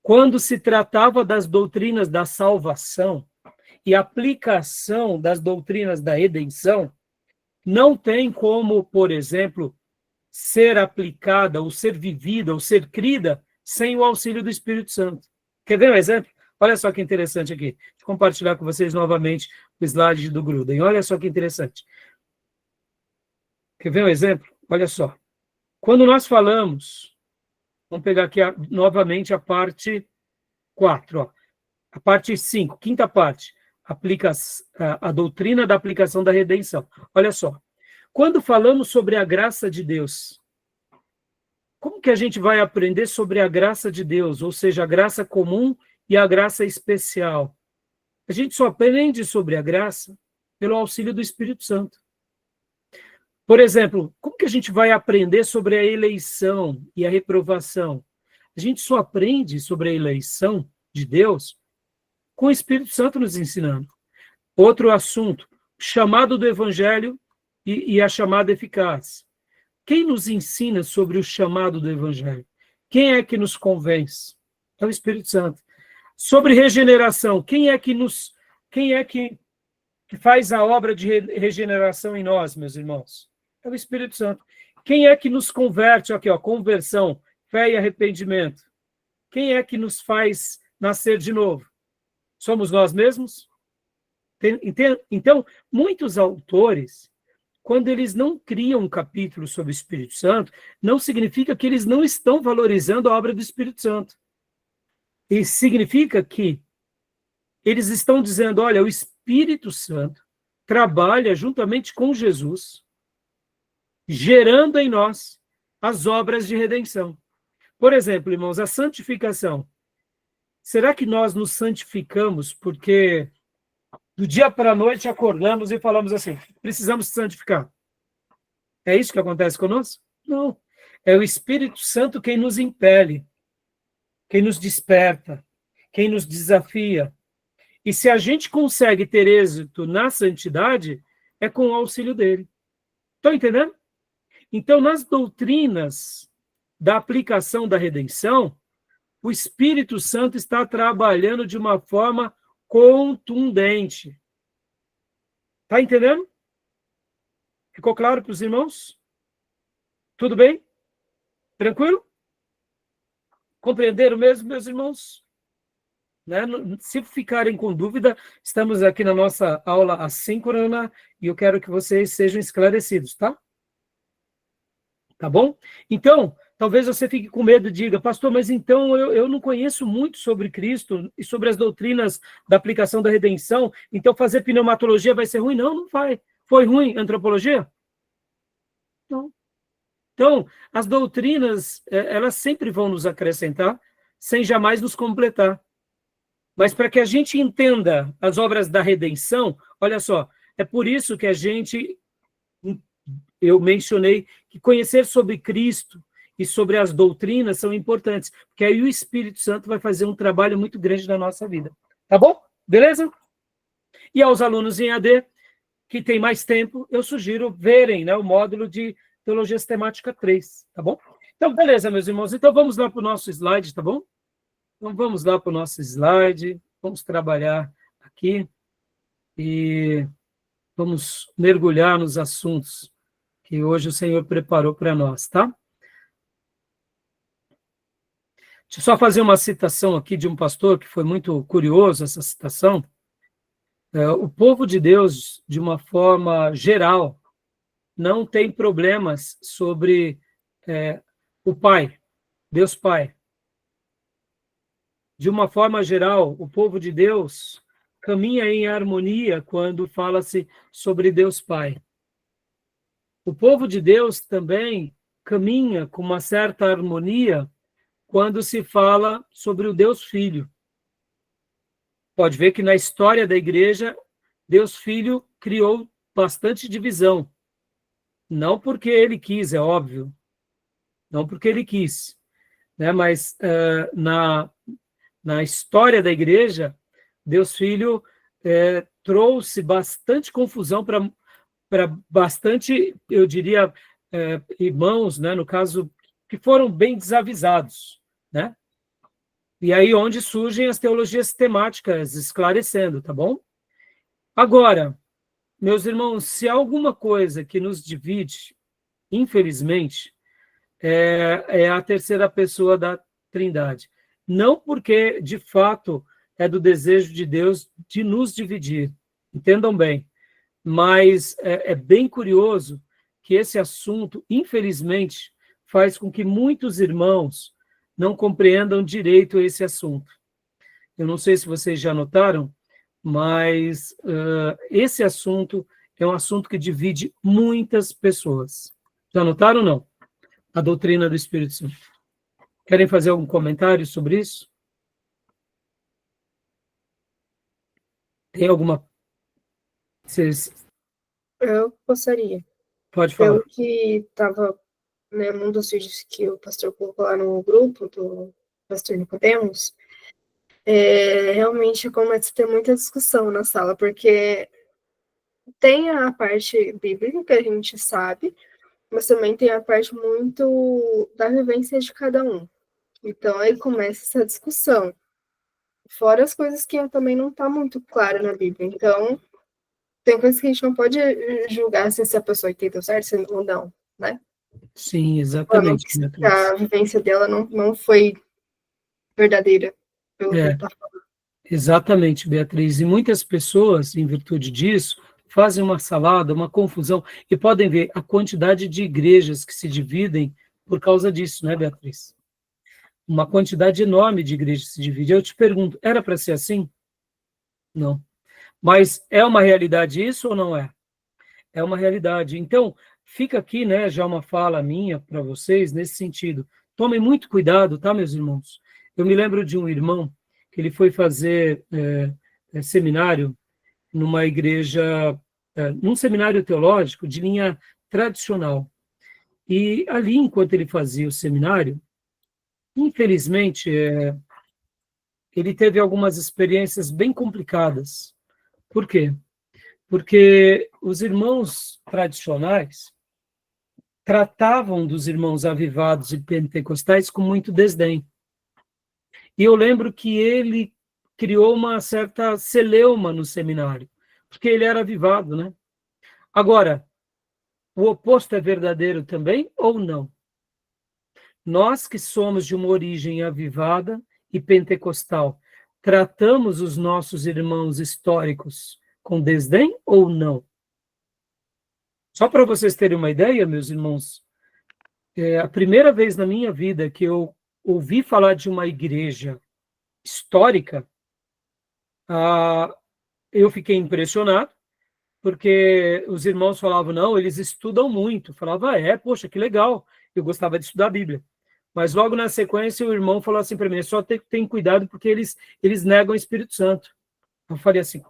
quando se tratava das doutrinas da salvação e aplicação das doutrinas da redenção, não tem como, por exemplo, ser aplicada, ou ser vivida, ou ser crida, sem o auxílio do Espírito Santo. Quer ver um exemplo? Olha só que interessante aqui. Vou compartilhar com vocês novamente o slide do Gruden. Olha só que interessante. Quer ver um exemplo? Olha só. Quando nós falamos, vamos pegar aqui novamente a parte 4, ó. A parte 5, quinta parte, aplica a doutrina da aplicação da redenção. Olha só. Quando falamos sobre a graça de Deus, como que a gente vai aprender sobre a graça de Deus, ou seja, a graça comum e a graça especial? A gente só aprende sobre a graça pelo auxílio do Espírito Santo. Por exemplo, como que a gente vai aprender sobre a eleição e a reprovação? A gente só aprende sobre a eleição de Deus com o Espírito Santo nos ensinando. Outro assunto, chamado do Evangelho e a chamada eficaz. Quem nos ensina sobre o chamado do Evangelho? Quem é que nos convence? É o Espírito Santo. Sobre regeneração, quem é que faz a obra de regeneração em nós, meus irmãos? É o Espírito Santo. Quem é que nos converte? Aqui, ó, conversão, fé e arrependimento. Quem é que nos faz nascer de novo? Somos nós mesmos? Então, muitos autores, quando eles não criam um capítulo sobre o Espírito Santo, não significa que eles não estão valorizando a obra do Espírito Santo. E significa que eles estão dizendo, olha, o Espírito Santo trabalha juntamente com Jesus, gerando em nós as obras de redenção. Por exemplo, irmãos, a santificação. Será que nós nos santificamos porque do dia para a noite acordamos e falamos assim, precisamos santificar? É isso que acontece conosco? Não. É o Espírito Santo quem nos impele, quem nos desperta, quem nos desafia. E se a gente consegue ter êxito na santidade, é com o auxílio dele. Estão entendendo? Então, nas doutrinas da aplicação da redenção, o Espírito Santo está trabalhando de uma forma contundente. Está entendendo? Ficou claro para os irmãos? Tudo bem? Tranquilo? Compreenderam mesmo, meus irmãos? Né? Se ficarem com dúvida, estamos aqui na nossa aula assíncrona e eu quero que vocês sejam esclarecidos, tá? Tá bom? Então, talvez você fique com medo e diga, pastor, mas então eu não conheço muito sobre Cristo e sobre as doutrinas da aplicação da redenção, então fazer pneumatologia vai ser ruim? Não, não vai. Foi ruim antropologia? Não. Então, as doutrinas, elas sempre vão nos acrescentar, sem jamais nos completar. Mas para que a gente entenda as obras da redenção, olha só, é por isso que eu mencionei que conhecer sobre Cristo e sobre as doutrinas são importantes, porque aí o Espírito Santo vai fazer um trabalho muito grande na nossa vida. Tá bom? Beleza? E aos alunos em AD, que tem mais tempo, eu sugiro verem, né, o módulo de Teologia Sistemática 3, tá bom? Então, beleza, meus irmãos. Então, vamos lá para o nosso slide, tá bom? Então, vamos lá para o nosso slide, vamos trabalhar aqui e vamos mergulhar nos assuntos que hoje o Senhor preparou para nós, tá? Deixa eu só fazer uma citação aqui de um pastor que foi muito curioso, essa citação. O povo de Deus, de uma forma geral, não tem problemas sobre o Pai, Deus Pai. De uma forma geral, o povo de Deus caminha em harmonia quando fala-se sobre Deus Pai. O povo de Deus também caminha com uma certa harmonia quando se fala sobre o Deus Filho. Pode ver que na história da igreja, Deus Filho criou bastante divisão. Não porque ele quis, é óbvio. Não porque ele quis. Né? Mas na história da igreja, Deus Filho trouxe bastante confusão para bastante, eu diria, irmãos, né, no caso, que foram bem desavisados, né? E aí onde surgem as teologias sistemáticas esclarecendo, tá bom? Agora, meus irmãos, se há alguma coisa que nos divide, infelizmente, é a terceira pessoa da Trindade. Não porque, de fato, é do desejo de Deus de nos dividir, entendam bem, mas é bem curioso que esse assunto, infelizmente, faz com que muitos irmãos não compreendam direito esse assunto. Eu não sei se vocês já notaram, mas esse assunto é um assunto que divide muitas pessoas. Já notaram ou não? A doutrina do Espírito Santo. Querem fazer algum comentário sobre isso? Tem alguma... Eu gostaria. Pode falar. Pelo que estava, né, num dos vídeos que o pastor colocou lá no grupo do pastor Nicodemos, realmente começa a ter muita discussão na sala, porque tem a parte bíblica que a gente sabe, mas também tem a parte muito da vivência de cada um. Então aí começa essa discussão. Fora as coisas que também não está muito clara na Bíblia. Então, tem coisas que a gente não pode julgar se a pessoa entendeu certo ou não, né? Sim, exatamente. A vivência dela não foi verdadeira, pelo que ele tá falando. Exatamente, Beatriz. E muitas pessoas, em virtude disso, fazem uma salada, uma confusão, e podem ver a quantidade de igrejas que se dividem por causa disso, né, Beatriz? Uma quantidade enorme de igrejas se divide. Eu te pergunto, era para ser assim? Não. Mas é uma realidade isso ou não é? É uma realidade. Então, fica aqui, né, já uma fala minha para vocês nesse sentido. Tomem muito cuidado, tá, meus irmãos? Eu me lembro de um irmão que ele foi fazer seminário numa igreja, num seminário teológico de linha tradicional. E ali, enquanto ele fazia o seminário, infelizmente, ele teve algumas experiências bem complicadas. Por quê? Porque os irmãos tradicionais tratavam dos irmãos avivados e pentecostais com muito desdém. E eu lembro que ele criou uma certa celeuma no seminário, porque ele era avivado, né? Agora, o oposto é verdadeiro também ou não? Nós que somos de uma origem avivada e pentecostal, tratamos os nossos irmãos históricos com desdém ou não? Só para vocês terem uma ideia, meus irmãos, a primeira vez na minha vida que eu ouvi falar de uma igreja histórica, eu fiquei impressionado, porque os irmãos falavam, não, eles estudam muito. Eu falava, poxa, que legal, eu gostava de estudar a Bíblia. Mas logo na sequência o irmão falou assim para mim, só tem cuidado porque eles negam o Espírito Santo. Eu falei assim,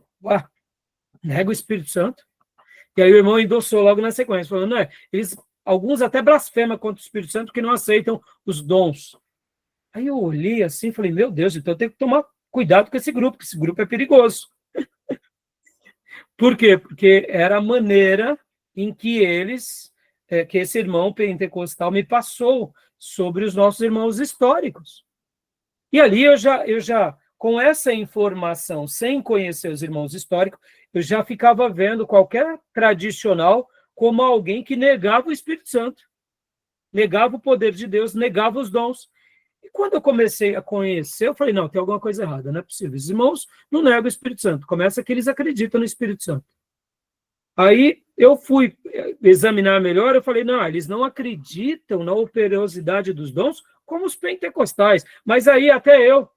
nega o Espírito Santo? E aí o irmão endossou logo na sequência, falando, alguns até blasfemam contra o Espírito Santo porque não aceitam os dons. Aí eu olhei assim e falei, meu Deus, então eu tenho que tomar cuidado com esse grupo, porque esse grupo é perigoso. Por quê? Porque era a maneira em que que esse irmão pentecostal me passou sobre os nossos irmãos históricos. E ali eu já com essa informação, sem conhecer os irmãos históricos, eu já ficava vendo qualquer tradicional como alguém que negava o Espírito Santo, negava o poder de Deus, negava os dons. E quando eu comecei a conhecer, eu falei, não, tem alguma coisa errada, não é possível. Os irmãos não negam o Espírito Santo. Começa que eles acreditam no Espírito Santo. Aí eu fui examinar melhor, eu falei, não, eles não acreditam na operosidade dos dons como os pentecostais. Mas aí até eu,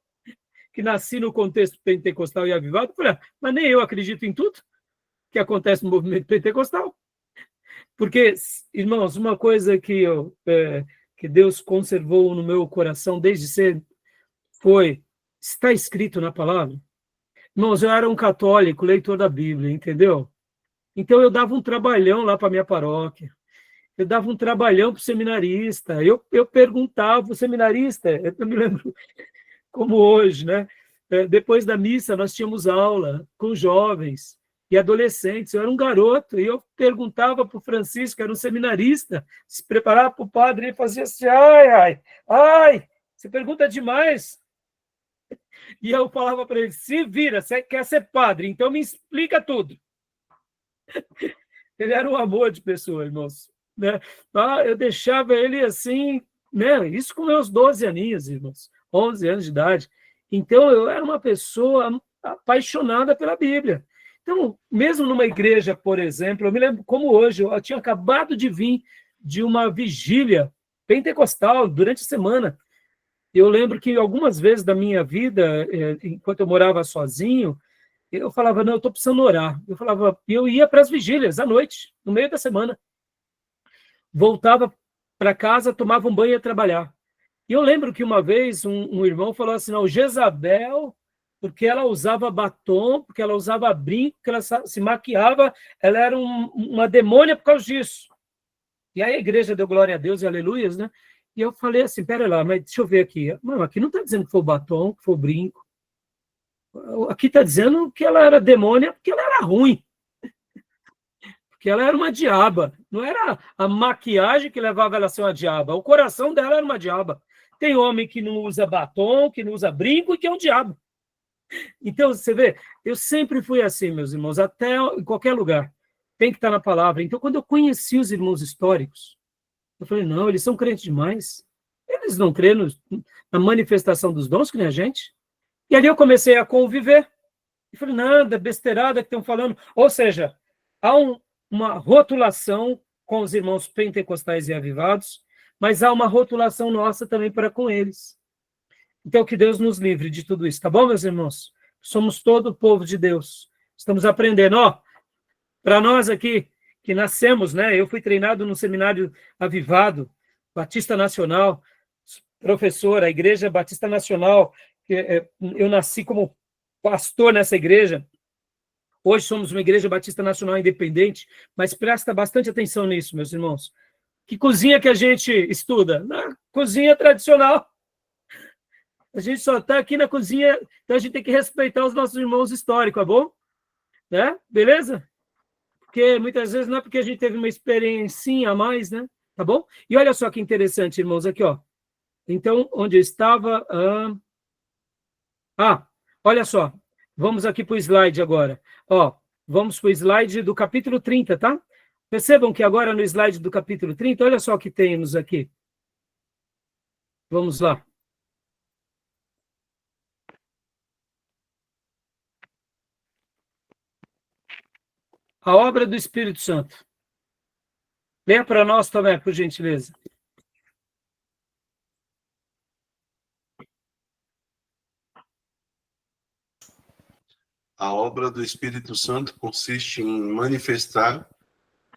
que nasci no contexto pentecostal e avivado, falei, mas nem eu acredito em tudo que acontece no movimento pentecostal. Porque, irmãos, uma coisa que Deus conservou no meu coração desde cedo foi, está escrito na palavra. Irmãos, eu era um católico, leitor da Bíblia, entendeu? Então eu dava um trabalhão lá para a minha paróquia, eu dava um trabalhão para o seminarista, eu perguntava o seminarista, eu me lembro como hoje, né? Depois da missa nós tínhamos aula com jovens e adolescentes, eu era um garoto, e eu perguntava para o Francisco, que era um seminarista, se preparava para o padre, ele fazia assim, ai, você pergunta demais. E eu falava para ele, se vira, você quer ser padre, então me explica tudo. Ele era um amor de pessoa, irmãos. Né? Eu deixava ele assim, né? Isso com meus 12 aninhos, irmãos, 11 anos de idade. Então, eu era uma pessoa apaixonada pela Bíblia. Então, mesmo numa igreja, por exemplo, eu me lembro como hoje, eu tinha acabado de vir de uma vigília pentecostal durante a semana. Eu lembro que algumas vezes da minha vida, enquanto eu morava sozinho, eu falava, não, eu estou precisando orar. Eu ia para as vigílias à noite, no meio da semana. Voltava para casa, tomava um banho e ia trabalhar. E eu lembro que uma vez um irmão falou assim, não, Jezabel, porque ela usava batom, porque ela usava brinco, porque ela se maquiava, ela era uma demônia por causa disso. E aí a igreja deu glória a Deus e aleluias, né? E eu falei assim, pera lá, mas deixa eu ver aqui. Não, aqui não está dizendo que foi o batom, que foi o brinco. Aqui está dizendo que ela era demônia porque ela era ruim. Porque ela era uma diaba. Não era a maquiagem que levava ela a ser uma diaba. O coração dela era uma diaba. Tem homem que não usa batom, que não usa brinco e que é um diabo. Então, você vê, eu sempre fui assim, meus irmãos, até em qualquer lugar. Tem que estar na palavra. Então, quando eu conheci os irmãos históricos, eu falei, não, eles são crentes demais. Eles não creem na manifestação dos dons que nem a gente. E ali eu comecei a conviver. E falei, nada, besteirada que estão falando. Ou seja, há uma rotulação com os irmãos pentecostais e avivados, mas há uma rotulação nossa também para com eles. Então, que Deus nos livre de tudo isso, tá bom, meus irmãos? Somos todo o povo de Deus. Estamos aprendendo. Para nós aqui, que nascemos, né? Eu fui treinado no seminário avivado, Batista Nacional, professor, a Igreja Batista Nacional, eu nasci como pastor nessa igreja. Hoje somos uma Igreja Batista Nacional independente, mas presta bastante atenção nisso, meus irmãos. Que cozinha que a gente estuda? Na cozinha tradicional. A gente só está aqui na cozinha, então a gente tem que respeitar os nossos irmãos históricos, tá bom? Né? Beleza? Porque muitas vezes não é porque a gente teve uma experiência a mais, né? Tá bom? E olha só que interessante, irmãos, aqui, ó. Então, onde eu estava... olha só. Vamos aqui para o slide agora. Vamos para o slide do capítulo 30, tá? Percebam que agora no slide do capítulo 30, olha só o que temos aqui. Vamos lá. A obra do Espírito Santo. Leia para nós, Tomé, por gentileza. A obra do Espírito Santo consiste em manifestar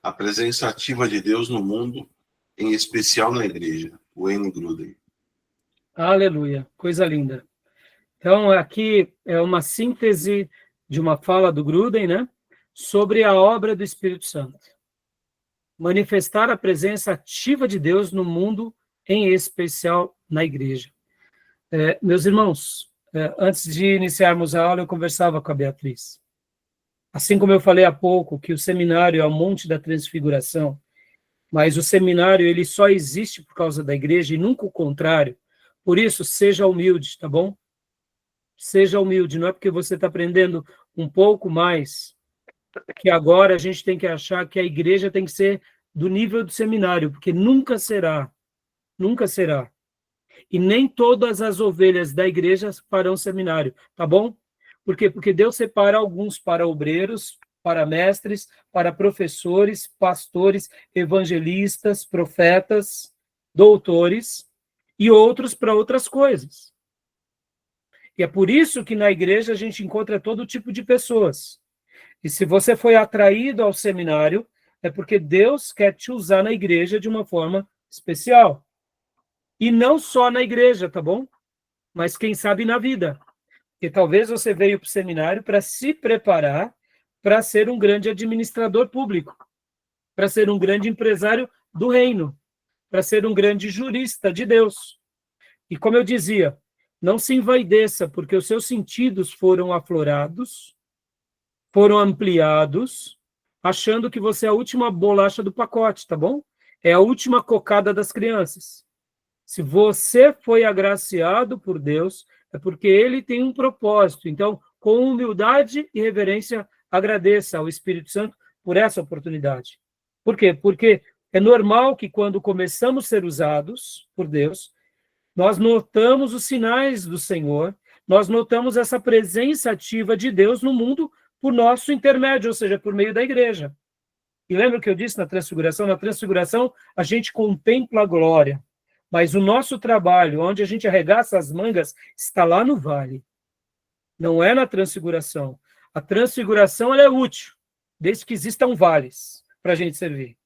a presença ativa de Deus no mundo, em especial na igreja. Wayne Gruden. Aleluia, coisa linda. Então, aqui é uma síntese de uma fala do Gruden, né? Sobre a obra do Espírito Santo. Manifestar a presença ativa de Deus no mundo, em especial na igreja. Meus irmãos, antes de iniciarmos a aula, eu conversava com a Beatriz. Assim como eu falei há pouco, que o seminário é o Monte da Transfiguração, mas o seminário ele só existe por causa da igreja e nunca o contrário. Por isso, seja humilde, tá bom? Seja humilde, não é porque você está aprendendo um pouco mais, que agora a gente tem que achar que a igreja tem que ser do nível do seminário, porque nunca será. Nunca será. E nem todas as ovelhas da igreja farão seminário, tá bom? Por quê? Porque Deus separa alguns para obreiros, para mestres, para professores, pastores, evangelistas, profetas, doutores, e outros para outras coisas. E é por isso que na igreja a gente encontra todo tipo de pessoas. E se você foi atraído ao seminário, é porque Deus quer te usar na igreja de uma forma especial. E não só na igreja, tá bom? Mas quem sabe na vida. Porque talvez você veio para o seminário para se preparar para ser um grande administrador público, para ser um grande empresário do reino, para ser um grande jurista de Deus. E como eu dizia, não se envaideça, porque os seus sentidos foram aflorados, foram ampliados, achando que você é a última bolacha do pacote, tá bom? É a última cocada das crianças. Se você foi agraciado por Deus, é porque Ele tem um propósito. Então, com humildade e reverência, agradeça ao Espírito Santo por essa oportunidade. Por quê? Porque é normal que quando começamos a ser usados por Deus, nós notamos os sinais do Senhor, nós notamos essa presença ativa de Deus no mundo por nosso intermédio, ou seja, por meio da igreja. E lembra o que eu disse na Transfiguração? Na Transfiguração, a gente contempla a glória, mas o nosso trabalho, onde a gente arregaça as mangas, está lá no vale. Não é na Transfiguração. A Transfiguração ela é útil, desde que existam vales para a gente servir.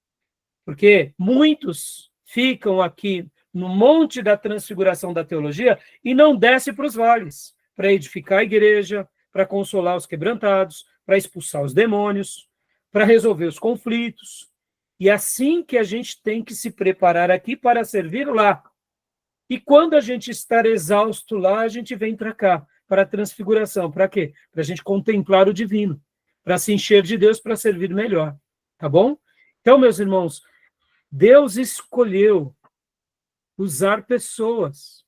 Porque muitos ficam aqui no monte da Transfiguração da teologia e não descem para os vales, para edificar a igreja, para consolar os quebrantados, para expulsar os demônios, para resolver os conflitos. E é assim que a gente tem que se preparar aqui para servir lá. E quando a gente estar exausto lá, a gente vem para cá, para a Transfiguração. Para quê? Para a gente contemplar o divino, para se encher de Deus, para servir melhor. Tá bom? Então, meus irmãos, Deus escolheu usar pessoas.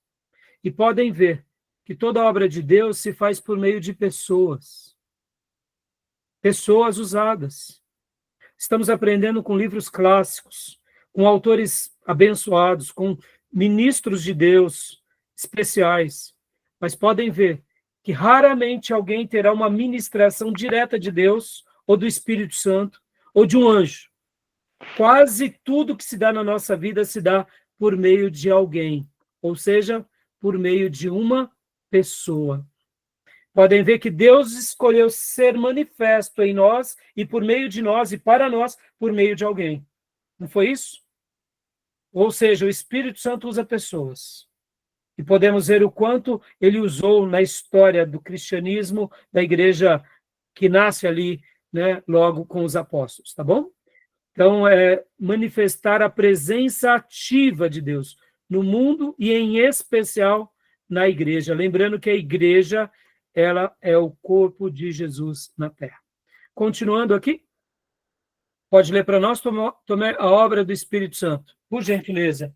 E podem ver que toda obra de Deus se faz por meio de pessoas. Pessoas usadas. Estamos aprendendo com livros clássicos, com autores abençoados, com ministros de Deus especiais. Mas podem ver que raramente alguém terá uma ministração direta de Deus, ou do Espírito Santo, ou de um anjo. Quase tudo que se dá na nossa vida se dá por meio de alguém, ou seja, por meio de uma pessoa. Podem ver que Deus escolheu ser manifesto em nós e por meio de nós e para nós por meio de alguém. Não foi isso? Ou seja, o Espírito Santo usa pessoas. E podemos ver o quanto ele usou na história do cristianismo, da igreja que nasce ali, né, logo com os apóstolos, tá bom? Então, é manifestar a presença ativa de Deus no mundo e, em especial, na igreja. Lembrando que a igreja, ela é o corpo de Jesus na terra. Continuando aqui, pode ler para nós, Tomé, a obra do Espírito Santo, por gentileza.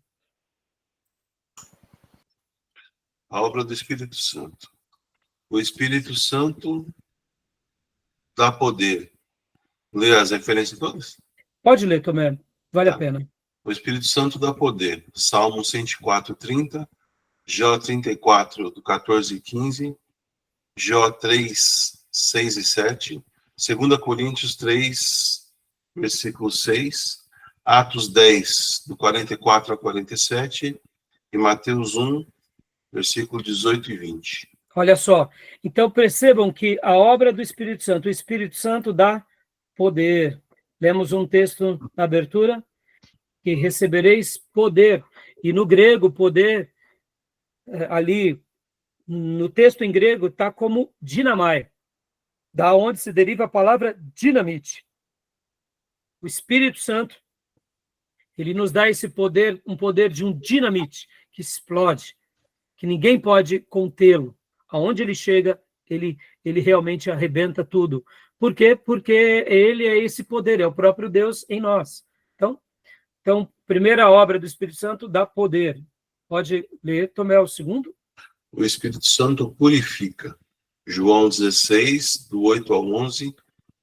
A obra do Espírito Santo. O Espírito Santo dá poder. Lê as referências todas? Pode ler, Tomé, vale a pena. O Espírito Santo dá poder. Salmo 104, 30, Jó 34, do 14 e 15, Jó 3, 6 e 7, 2 Coríntios 3, versículo 6, Atos 10, do 44 a 47, e Mateus 1, versículo 18 e 20. Olha só, então percebam que a obra do Espírito Santo, o Espírito Santo dá poder. Lemos um texto na abertura, que recebereis poder. E no grego, poder, ali, no texto em grego, está como dinamai, da onde se deriva a palavra dinamite. O Espírito Santo, ele nos dá esse poder, um poder de um dinamite, que explode, que ninguém pode contê-lo. Aonde ele chega, ele realmente arrebenta tudo. Por quê? Porque ele é esse poder, é o próprio Deus em nós. Então, primeira obra do Espírito Santo dá poder. Pode ler, Tomé, o segundo. O Espírito Santo purifica. João 16, do 8 ao 11,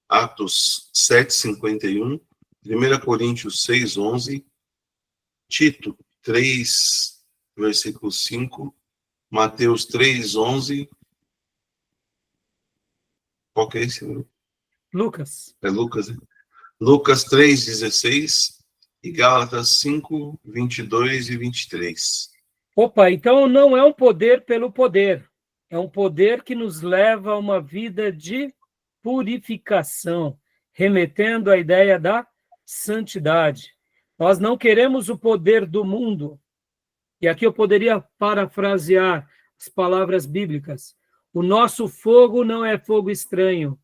Atos 7, 51, 1 Coríntios 6, 11, Tito 3, versículo 5, Mateus 3, 11. Qual que é esse? Lucas. É Lucas, né? Lucas 3, 16 e Gálatas 5, 22 e 23. Opa, então não é um poder pelo poder. É um poder que nos leva a uma vida de purificação, remetendo à ideia da santidade. Nós não queremos o poder do mundo. E aqui eu poderia parafrasear as palavras bíblicas. O nosso fogo não é fogo estranho,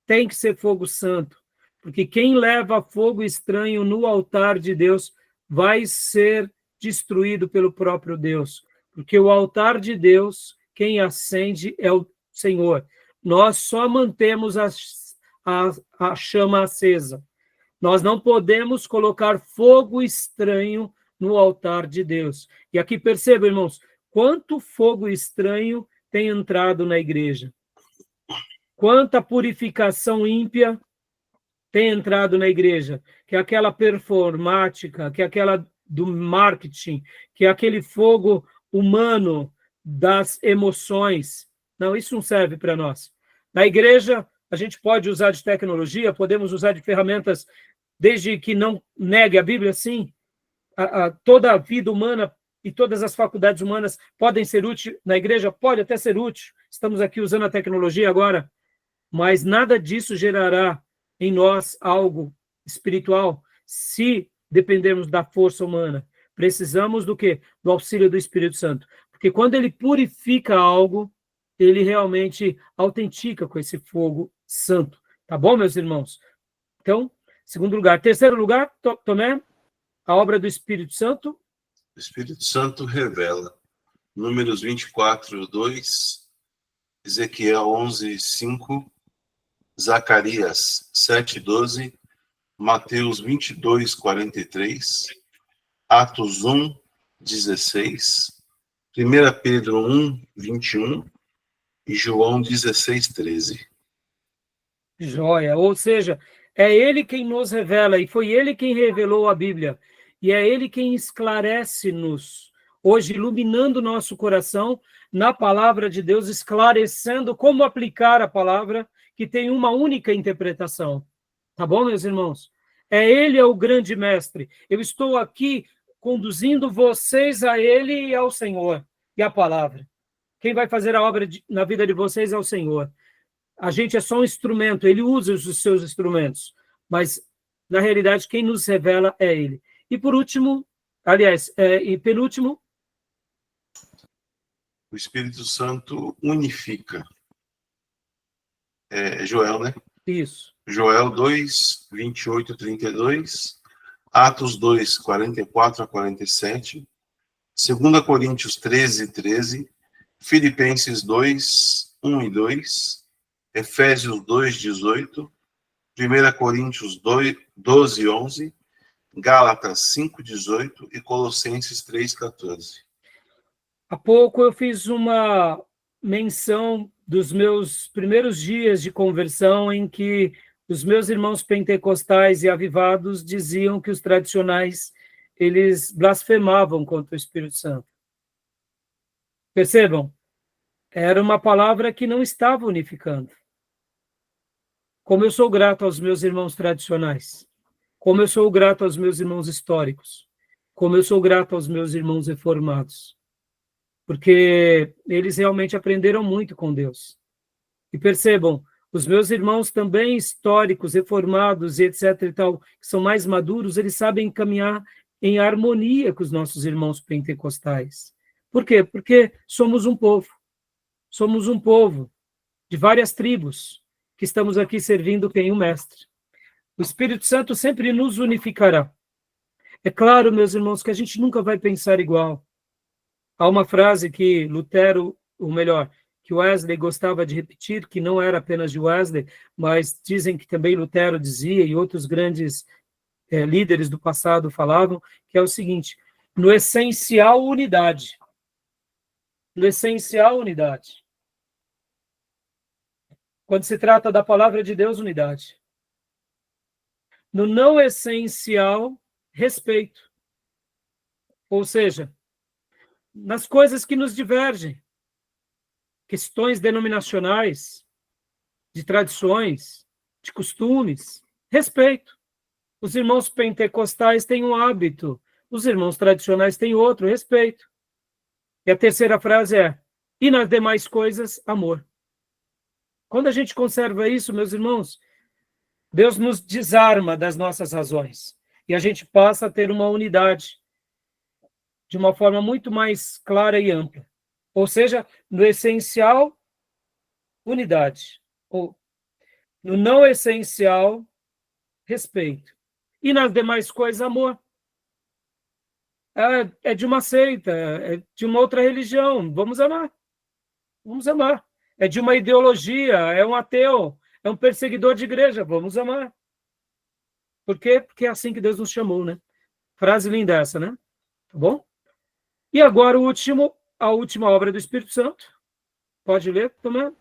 tem que ser fogo santo, porque quem leva fogo estranho no altar de Deus vai ser destruído pelo próprio Deus, porque o altar de Deus, quem acende é o Senhor. Nós só mantemos a chama acesa. Nós não podemos colocar fogo estranho no altar de Deus. E aqui perceba, irmãos, quanto fogo estranho tem entrado na igreja. Quanta purificação ímpia tem entrado na igreja, que é aquela performática, que é aquela do marketing, que é aquele fogo humano das emoções. Não, isso não serve para nós. Na igreja, a gente pode usar de tecnologia, podemos usar de ferramentas, desde que não negue a Bíblia, sim. Toda a vida humana e todas as faculdades humanas podem ser úteis na igreja, pode até ser útil. Estamos aqui usando a tecnologia agora, mas nada disso gerará em nós algo espiritual se dependermos da força humana. Precisamos do quê? Do auxílio do Espírito Santo. Porque quando ele purifica algo, ele realmente autentica com esse fogo santo. Tá bom, meus irmãos? Então, segundo lugar. Terceiro lugar, Tomé, a obra do Espírito Santo. O Espírito Santo revela. Números 24, 2, Ezequiel 11, 5, Zacarias 7, 12, Mateus 22, 43, Atos 1, 16, 1 Pedro 1, 21 e João 16, 13. Joia, ou seja, é ele quem nos revela, e foi ele quem revelou a Bíblia, e é ele quem esclarece-nos, hoje iluminando nosso coração na palavra de Deus, esclarecendo como aplicar a palavra, que tem uma única interpretação. Tá bom, meus irmãos? Ele é o grande mestre. Eu estou aqui conduzindo vocês a ele e ao Senhor, e a palavra. Quem vai fazer a obra na vida de vocês é o Senhor. A gente é só um instrumento, ele usa os seus instrumentos, mas, na realidade, quem nos revela é ele. E por último, e penúltimo, o Espírito Santo unifica. É Joel, né? Isso. Joel 2, 28 e 32, Atos 2, 44 a 47, 2 Coríntios 13, 13, Filipenses 2, 1 e 2, Efésios 2, 18, 1 Coríntios 2, 12, 11, Gálatas 5, 18 e Colossenses 3, 14. Há pouco eu fiz uma menção dos meus primeiros dias de conversão, em que os meus irmãos pentecostais e avivados diziam que os tradicionais, eles blasfemavam contra o Espírito Santo. Percebam? Era uma palavra que não estava unificando. Como eu sou grato aos meus irmãos tradicionais, como eu sou grato aos meus irmãos históricos, como eu sou grato aos meus irmãos reformados, porque eles realmente aprenderam muito com Deus. E percebam, os meus irmãos também históricos, reformados e etc. e tal, que são mais maduros, eles sabem caminhar em harmonia com os nossos irmãos pentecostais. Por quê? Porque somos um povo. Somos um povo de várias tribos que estamos aqui servindo quem? O Mestre. O Espírito Santo sempre nos unificará. É claro, meus irmãos, que a gente nunca vai pensar igual. Há uma frase que Lutero, ou melhor, que Wesley gostava de repetir, que não era apenas de Wesley, mas dizem que também Lutero dizia e outros grandes líderes do passado falavam, que é o seguinte: no essencial, unidade. No essencial, unidade. Quando se trata da palavra de Deus, unidade. No não essencial, respeito. Ou seja, nas coisas que nos divergem, questões denominacionais, de tradições, de costumes, respeito. Os irmãos pentecostais têm um hábito, os irmãos tradicionais têm outro, respeito. E a terceira frase é: e nas demais coisas, amor. Quando a gente conserva isso, meus irmãos, Deus nos desarma das nossas razões e a gente passa a ter uma unidade de uma forma muito mais clara e ampla. Ou seja, no essencial, unidade. Ou no não essencial, respeito. E nas demais coisas, amor. É de uma seita, é de uma outra religião. Vamos amar. Vamos amar. É de uma ideologia, é um ateu, é um perseguidor de igreja. Vamos amar. Por quê? Porque é assim que Deus nos chamou, né? Frase linda essa, né? Tá bom? E agora a última obra do Espírito Santo. Pode ler, Tomé? O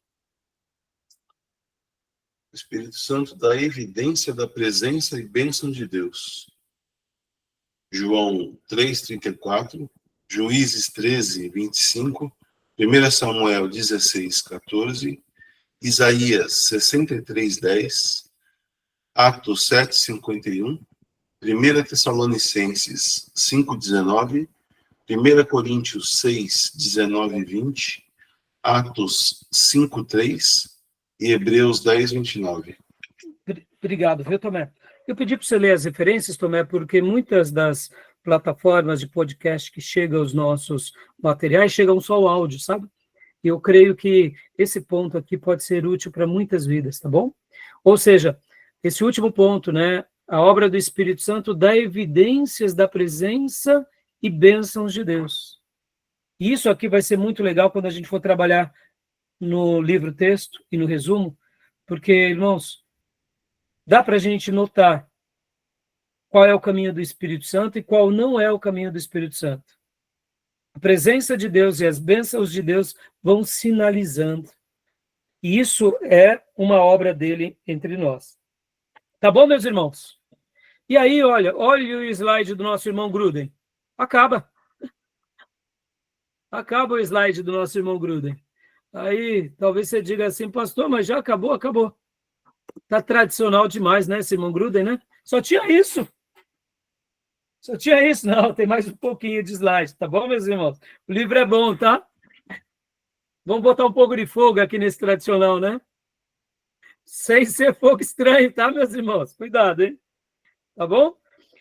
Espírito Santo dá evidência da presença e bênção de Deus. João 3,34, Juízes 13:25, 1 Samuel 16:14, Isaías 63:10, Atos 7:51, 1 Tessalonicenses 5:19, 1 Coríntios 6:19 e 20, Atos 5:3 e Hebreus 10:29. Obrigado, viu, Tomé? Eu pedi para você ler as referências, Tomé, porque muitas das plataformas de podcast que chegam aos nossos materiais chegam só o áudio, sabe? E eu creio que esse ponto aqui pode ser útil para muitas vidas, tá bom? Ou seja, esse último ponto, né? A obra do Espírito Santo dá evidências da presença e bênçãos de Deus. E isso aqui vai ser muito legal quando a gente for trabalhar no livro-texto e no resumo, porque, irmãos, dá para a gente notar qual é o caminho do Espírito Santo e qual não é o caminho do Espírito Santo. A presença de Deus e as bênçãos de Deus vão sinalizando. E isso é uma obra dele entre nós. Tá bom, meus irmãos? E aí, olha o slide do nosso irmão Gruden. Acaba o slide do nosso irmão Gruden. Aí, talvez você diga assim, pastor, mas já acabou, acabou. Tá tradicional demais, né, esse irmão Gruden, né? Só tinha isso. Não, tem mais um pouquinho de slide, tá bom, meus irmãos? O livro é bom, tá? Vamos botar um pouco de fogo aqui nesse tradicional, né? Sem ser fogo estranho, tá, meus irmãos? Cuidado, hein? Tá bom?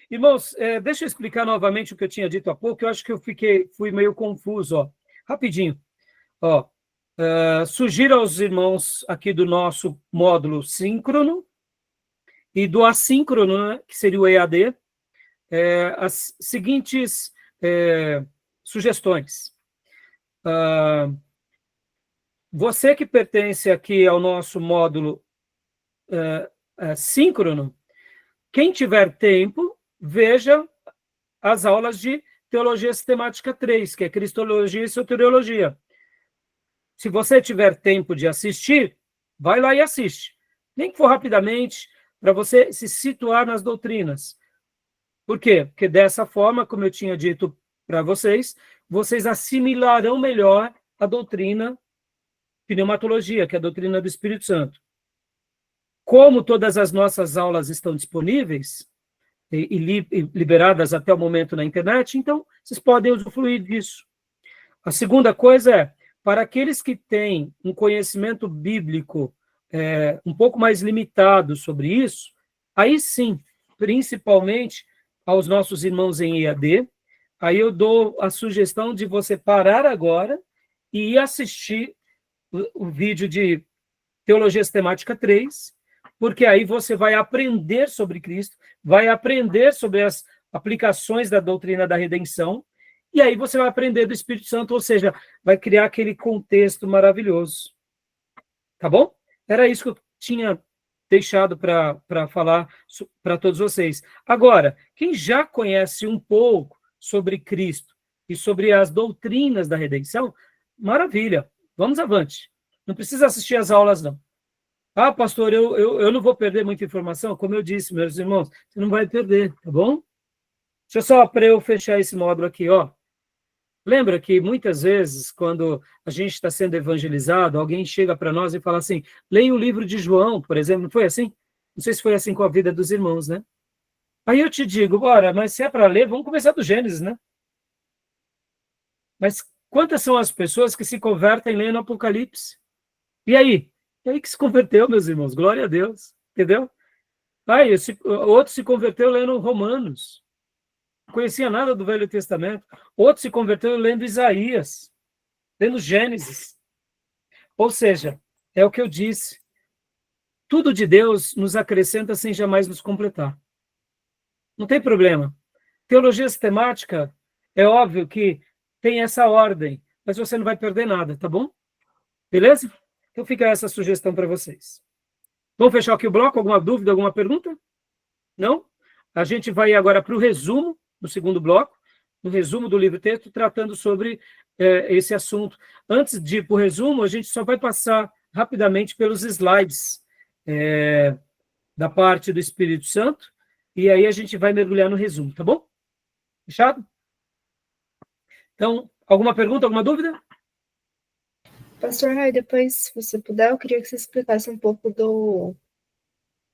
Irmãos, deixa eu explicar novamente o que eu tinha dito há pouco, eu acho que fui meio confuso, ó. Rapidinho. Ó, sugiro aos irmãos aqui do nosso módulo síncrono e do assíncrono, né, que seria o EAD, as seguintes sugestões. Você que pertence aqui ao nosso módulo síncrono, quem tiver tempo, veja as aulas de Teologia Sistemática 3, que é Cristologia e Soteriologia. Se você tiver tempo de assistir, vai lá e assiste. Nem que for rapidamente, para você se situar nas doutrinas. Por quê? Porque dessa forma, como eu tinha dito para vocês assimilarão melhor a doutrina pneumatologia, que é a doutrina do Espírito Santo. Como todas as nossas aulas estão disponíveis e liberadas até o momento na internet, então vocês podem usufruir disso. A segunda coisa é, para aqueles que têm um conhecimento bíblico um pouco mais limitado sobre isso, aí sim, principalmente aos nossos irmãos em EAD, aí eu dou a sugestão de você parar agora e ir assistir o vídeo de Teologia Sistemática 3, porque aí você vai aprender sobre Cristo, vai aprender sobre as aplicações da doutrina da redenção, e aí você vai aprender do Espírito Santo, ou seja, vai criar aquele contexto maravilhoso. Tá bom? Era isso que eu tinha deixado para falar para todos vocês. Agora, quem já conhece um pouco sobre Cristo e sobre as doutrinas da redenção, maravilha, vamos avante. Não precisa assistir as aulas, não. Ah, pastor, eu não vou perder muita informação? Como eu disse, meus irmãos, você não vai perder, tá bom? Deixa só para eu fechar esse módulo aqui, ó. Lembra que muitas vezes, quando a gente está sendo evangelizado, alguém chega para nós e fala assim, leia o livro de João, por exemplo, não foi assim? Não sei se foi assim com a vida dos irmãos, né? Aí eu te digo, bora, mas se é para ler, vamos começar do Gênesis, né? Mas quantas são as pessoas que se convertem lendo Apocalipse? E aí? E aí que se converteu, meus irmãos, glória a Deus, entendeu? Aí, outro se converteu lendo Romanos, não conhecia nada do Velho Testamento. Outro se converteu lendo Isaías, lendo Gênesis. Ou seja, é o que eu disse, tudo de Deus nos acrescenta sem jamais nos completar. Não tem problema. Teologia sistemática, é óbvio que tem essa ordem, mas você não vai perder nada, tá bom? Beleza? Então fica essa sugestão para vocês. Vamos fechar aqui o bloco? Alguma dúvida, alguma pergunta? Não? A gente vai agora para o resumo, no segundo bloco, no resumo do livro-texto, tratando sobre esse assunto. Antes de ir para o resumo, a gente só vai passar rapidamente pelos slides da parte do Espírito Santo, e aí a gente vai mergulhar no resumo, tá bom? Fechado? Então, alguma pergunta, alguma dúvida? Pastor Rai, depois, se você puder, eu queria que você explicasse um pouco do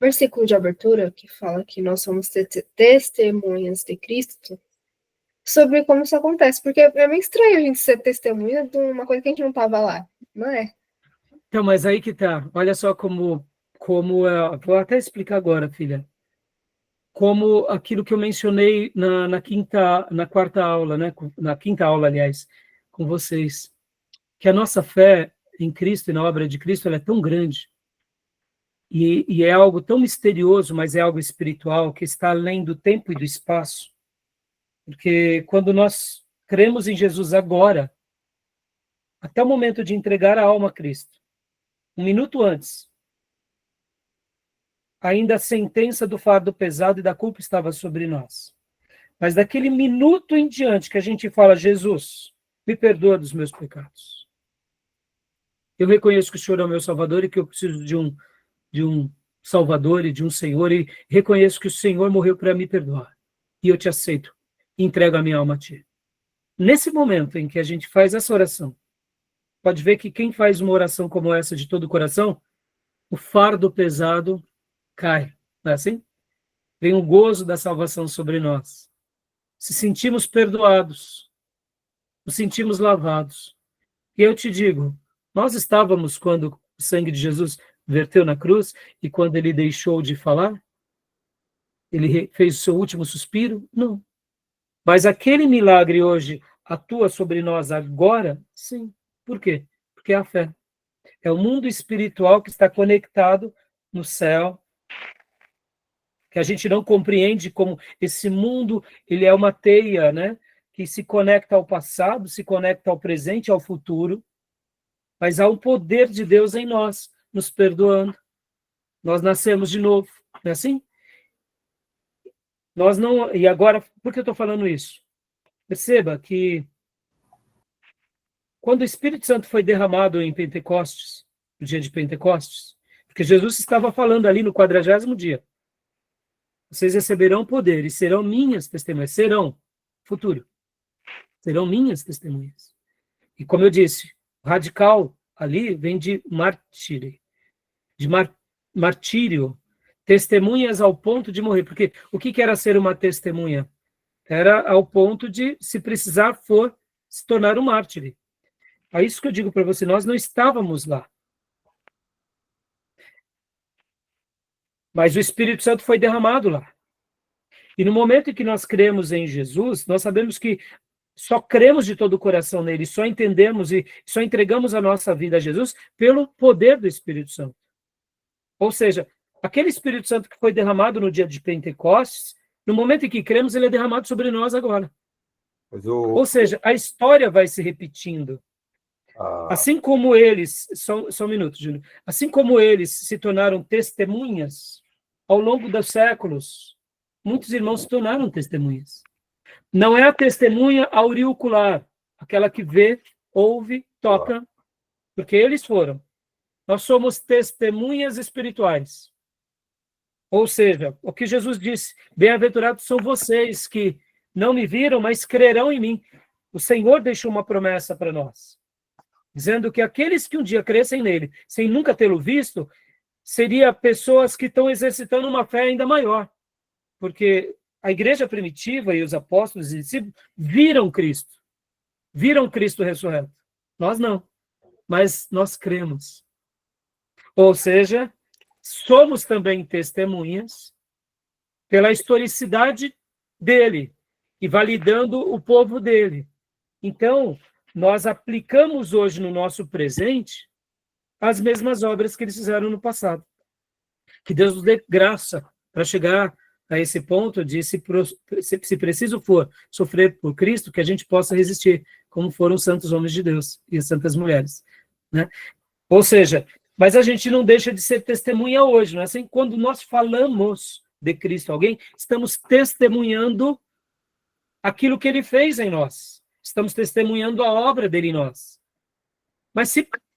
versículo de abertura, que fala que nós somos testemunhas de Cristo, sobre como isso acontece, porque é meio estranho a gente ser testemunha de uma coisa que a gente não estava lá, não é? Então, mas aí que tá, olha só como vou até explicar agora, filha, como aquilo que eu mencionei na quarta aula, né, na quinta aula, aliás, com vocês, que a nossa fé em Cristo e na obra de Cristo, ela é tão grande, e é algo tão misterioso, mas é algo espiritual, que está além do tempo e do espaço, porque quando nós cremos em Jesus agora, até o momento de entregar a alma a Cristo, um minuto antes, ainda a sentença do fardo pesado e da culpa estava sobre nós. Mas daquele minuto em diante que a gente fala, Jesus, me perdoa dos meus pecados. Eu reconheço que o Senhor é o meu Salvador e que eu preciso de um Salvador e de um Senhor, e reconheço que o Senhor morreu para me perdoar. E eu te aceito. E entrego a minha alma a ti. Nesse momento em que a gente faz essa oração, pode ver que quem faz uma oração como essa de todo o coração, o fardo pesado cai, não é assim? Vem o gozo da salvação sobre nós. Se sentimos perdoados, nos sentimos lavados. E eu te digo, nós estávamos quando o sangue de Jesus verteu na cruz e quando ele deixou de falar? Ele fez o seu último suspiro? Não. Mas aquele milagre hoje atua sobre nós agora? Sim. Por quê? Porque é a fé. É o mundo espiritual que está conectado no céu, que a gente não compreende como esse mundo, ele é uma teia, né? Que se conecta ao passado, se conecta ao presente, ao futuro, mas há um poder de Deus em nós, nos perdoando. Nós nascemos de novo, não é assim? Nós não... E agora, por que eu estou falando isso? Perceba que quando o Espírito Santo foi derramado em Pentecostes, no dia de Pentecostes, porque Jesus estava falando ali no 40º dia, vocês receberão poder e serão minhas testemunhas. Serão, futuro. Serão minhas testemunhas. E como eu disse, radical ali vem de martírio. Martírio. Testemunhas ao ponto de morrer. Porque o que era ser uma testemunha? Era ao ponto de, se precisar for, se tornar um mártir. É isso que eu digo para você, nós não estávamos lá. Mas o Espírito Santo foi derramado lá. E no momento em que nós cremos em Jesus, nós sabemos que só cremos de todo o coração nele, só entendemos e só entregamos a nossa vida a Jesus pelo poder do Espírito Santo. Ou seja, aquele Espírito Santo que foi derramado no dia de Pentecostes, no momento em que cremos, ele é derramado sobre nós agora. Ou seja, a história vai se repetindo. Assim como eles, só um minuto, Júlio, assim como eles se tornaram testemunhas ao longo dos séculos, muitos irmãos se tornaram testemunhas. Não é a testemunha auricular, aquela que vê, ouve, toca, porque eles foram. Nós somos testemunhas espirituais. Ou seja, o que Jesus disse, bem-aventurados são vocês que não me viram, mas crerão em mim. o Senhor deixou uma promessa para nós, dizendo que aqueles que um dia crescem nele, sem nunca tê-lo visto, seriam pessoas que estão exercitando uma fé ainda maior, porque a igreja primitiva e os apóstolos e discípulos viram Cristo ressurreto. Nós não, mas nós cremos. Ou seja, somos também testemunhas pela historicidade dele e validando o povo dele. Então, nós aplicamos hoje no nosso presente as mesmas obras que eles fizeram no passado. Que Deus nos dê graça para chegar a esse ponto de, se preciso for, sofrer por Cristo, que a gente possa resistir, como foram os santos homens de Deus e as santas mulheres, né? Ou seja, mas a gente não deixa de ser testemunha hoje, não é assim? Quando nós falamos de Cristo a alguém, estamos testemunhando aquilo que ele fez em nós. Estamos testemunhando a obra dele em nós. Mas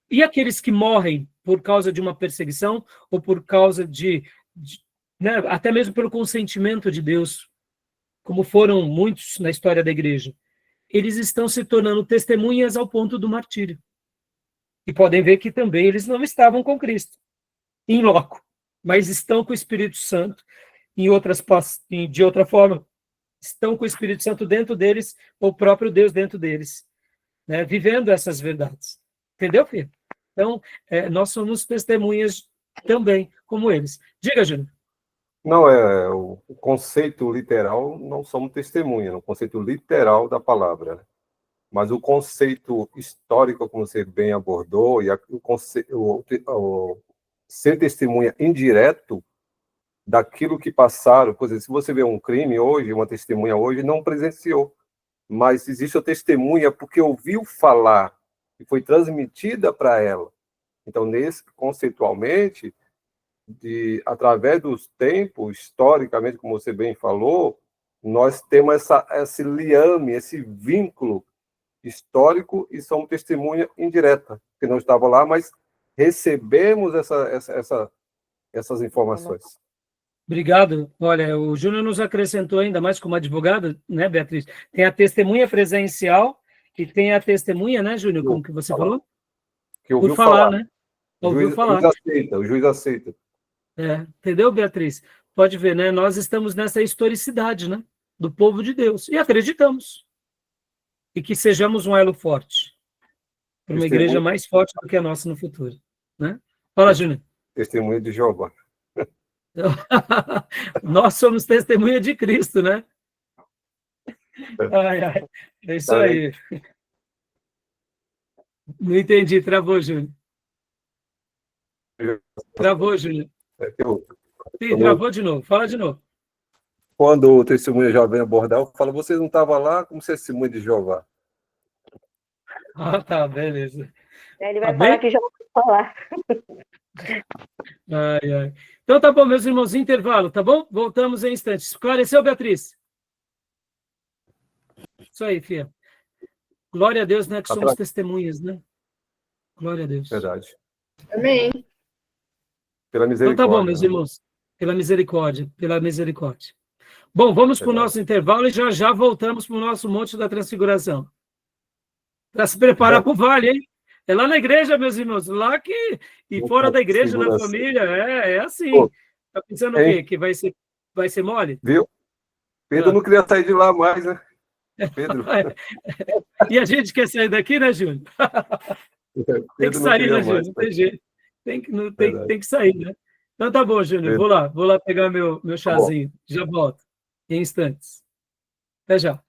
e aqueles que morrem por causa de uma perseguição ou por causa né, até mesmo pelo consentimento de Deus, como foram muitos na história da igreja? Eles estão se tornando testemunhas ao ponto do martírio. E podem ver que também eles não estavam com Cristo, em loco, mas estão com o Espírito Santo, de outra forma, estão com o Espírito Santo dentro deles, ou o próprio Deus dentro deles, né, vivendo essas verdades. Entendeu, filho? Então, nós somos testemunhas também, como eles. Diga, Júnior. Não, o conceito literal, não somos testemunha, no conceito literal da palavra, né? Mas o conceito histórico, como você bem abordou, e o ser testemunha indireto daquilo que passaram. Por exemplo, se você vê um crime hoje, uma testemunha hoje, não presenciou, mas existe a testemunha porque ouviu falar e foi transmitida para ela. Então, conceitualmente, através dos tempos, historicamente, como você bem falou, nós temos esse liame, esse vínculo histórico e somos testemunha indireta, que não estava lá, mas recebemos essas informações. Obrigado. Olha, o Júnior nos acrescentou ainda mais como advogado, né, Beatriz? Tem a testemunha presencial e tem a testemunha, né, Júnior, como que você falou? Que ouviu por falar, falar, né? Ouviu falar. O juiz aceita. Entendeu, Beatriz? Pode ver, né? Nós estamos nessa historicidade, né? Do povo de Deus. E acreditamos. E que sejamos um elo forte. Para uma igreja mais forte do que a nossa no futuro. Né? Fala, Júnior. Testemunha de Jeová. Nós somos testemunha de Cristo, né? É isso aí. Não entendi. Travou, Júnior. Travou, Júnior. Sim, travou de novo. Fala de novo. Quando o testemunha já vem abordar, eu falo, vocês não estavam lá como testemunha de Jeová. Ah, tá, beleza. Ele vai falar que já vou falar. Então tá bom, meus irmãos, intervalo, tá bom? Voltamos em instantes. Esclareceu, Beatriz? Isso aí, filha. Glória a Deus, né, que somos testemunhas, né? Glória a Deus. Verdade. Amém. Pela misericórdia. Então tá bom, meus irmãos. Pela misericórdia, pela misericórdia. Bom, vamos para o nosso intervalo e já voltamos para o nosso Monte da Transfiguração. Para se preparar para o vale, hein? É lá na igreja, meus irmãos, lá e fora da igreja, na família, é assim. Tá pensando o quê? Que vai ser mole? Viu? Pedro não queria sair de lá mais, né? Pedro. E a gente quer sair daqui, né, Júnior? Tem que sair, né, Júnior? Não tem jeito. Tem que sair, né? Então tá bom, Júnior, vou lá pegar meu chazinho. Já volto, em instantes. Até já.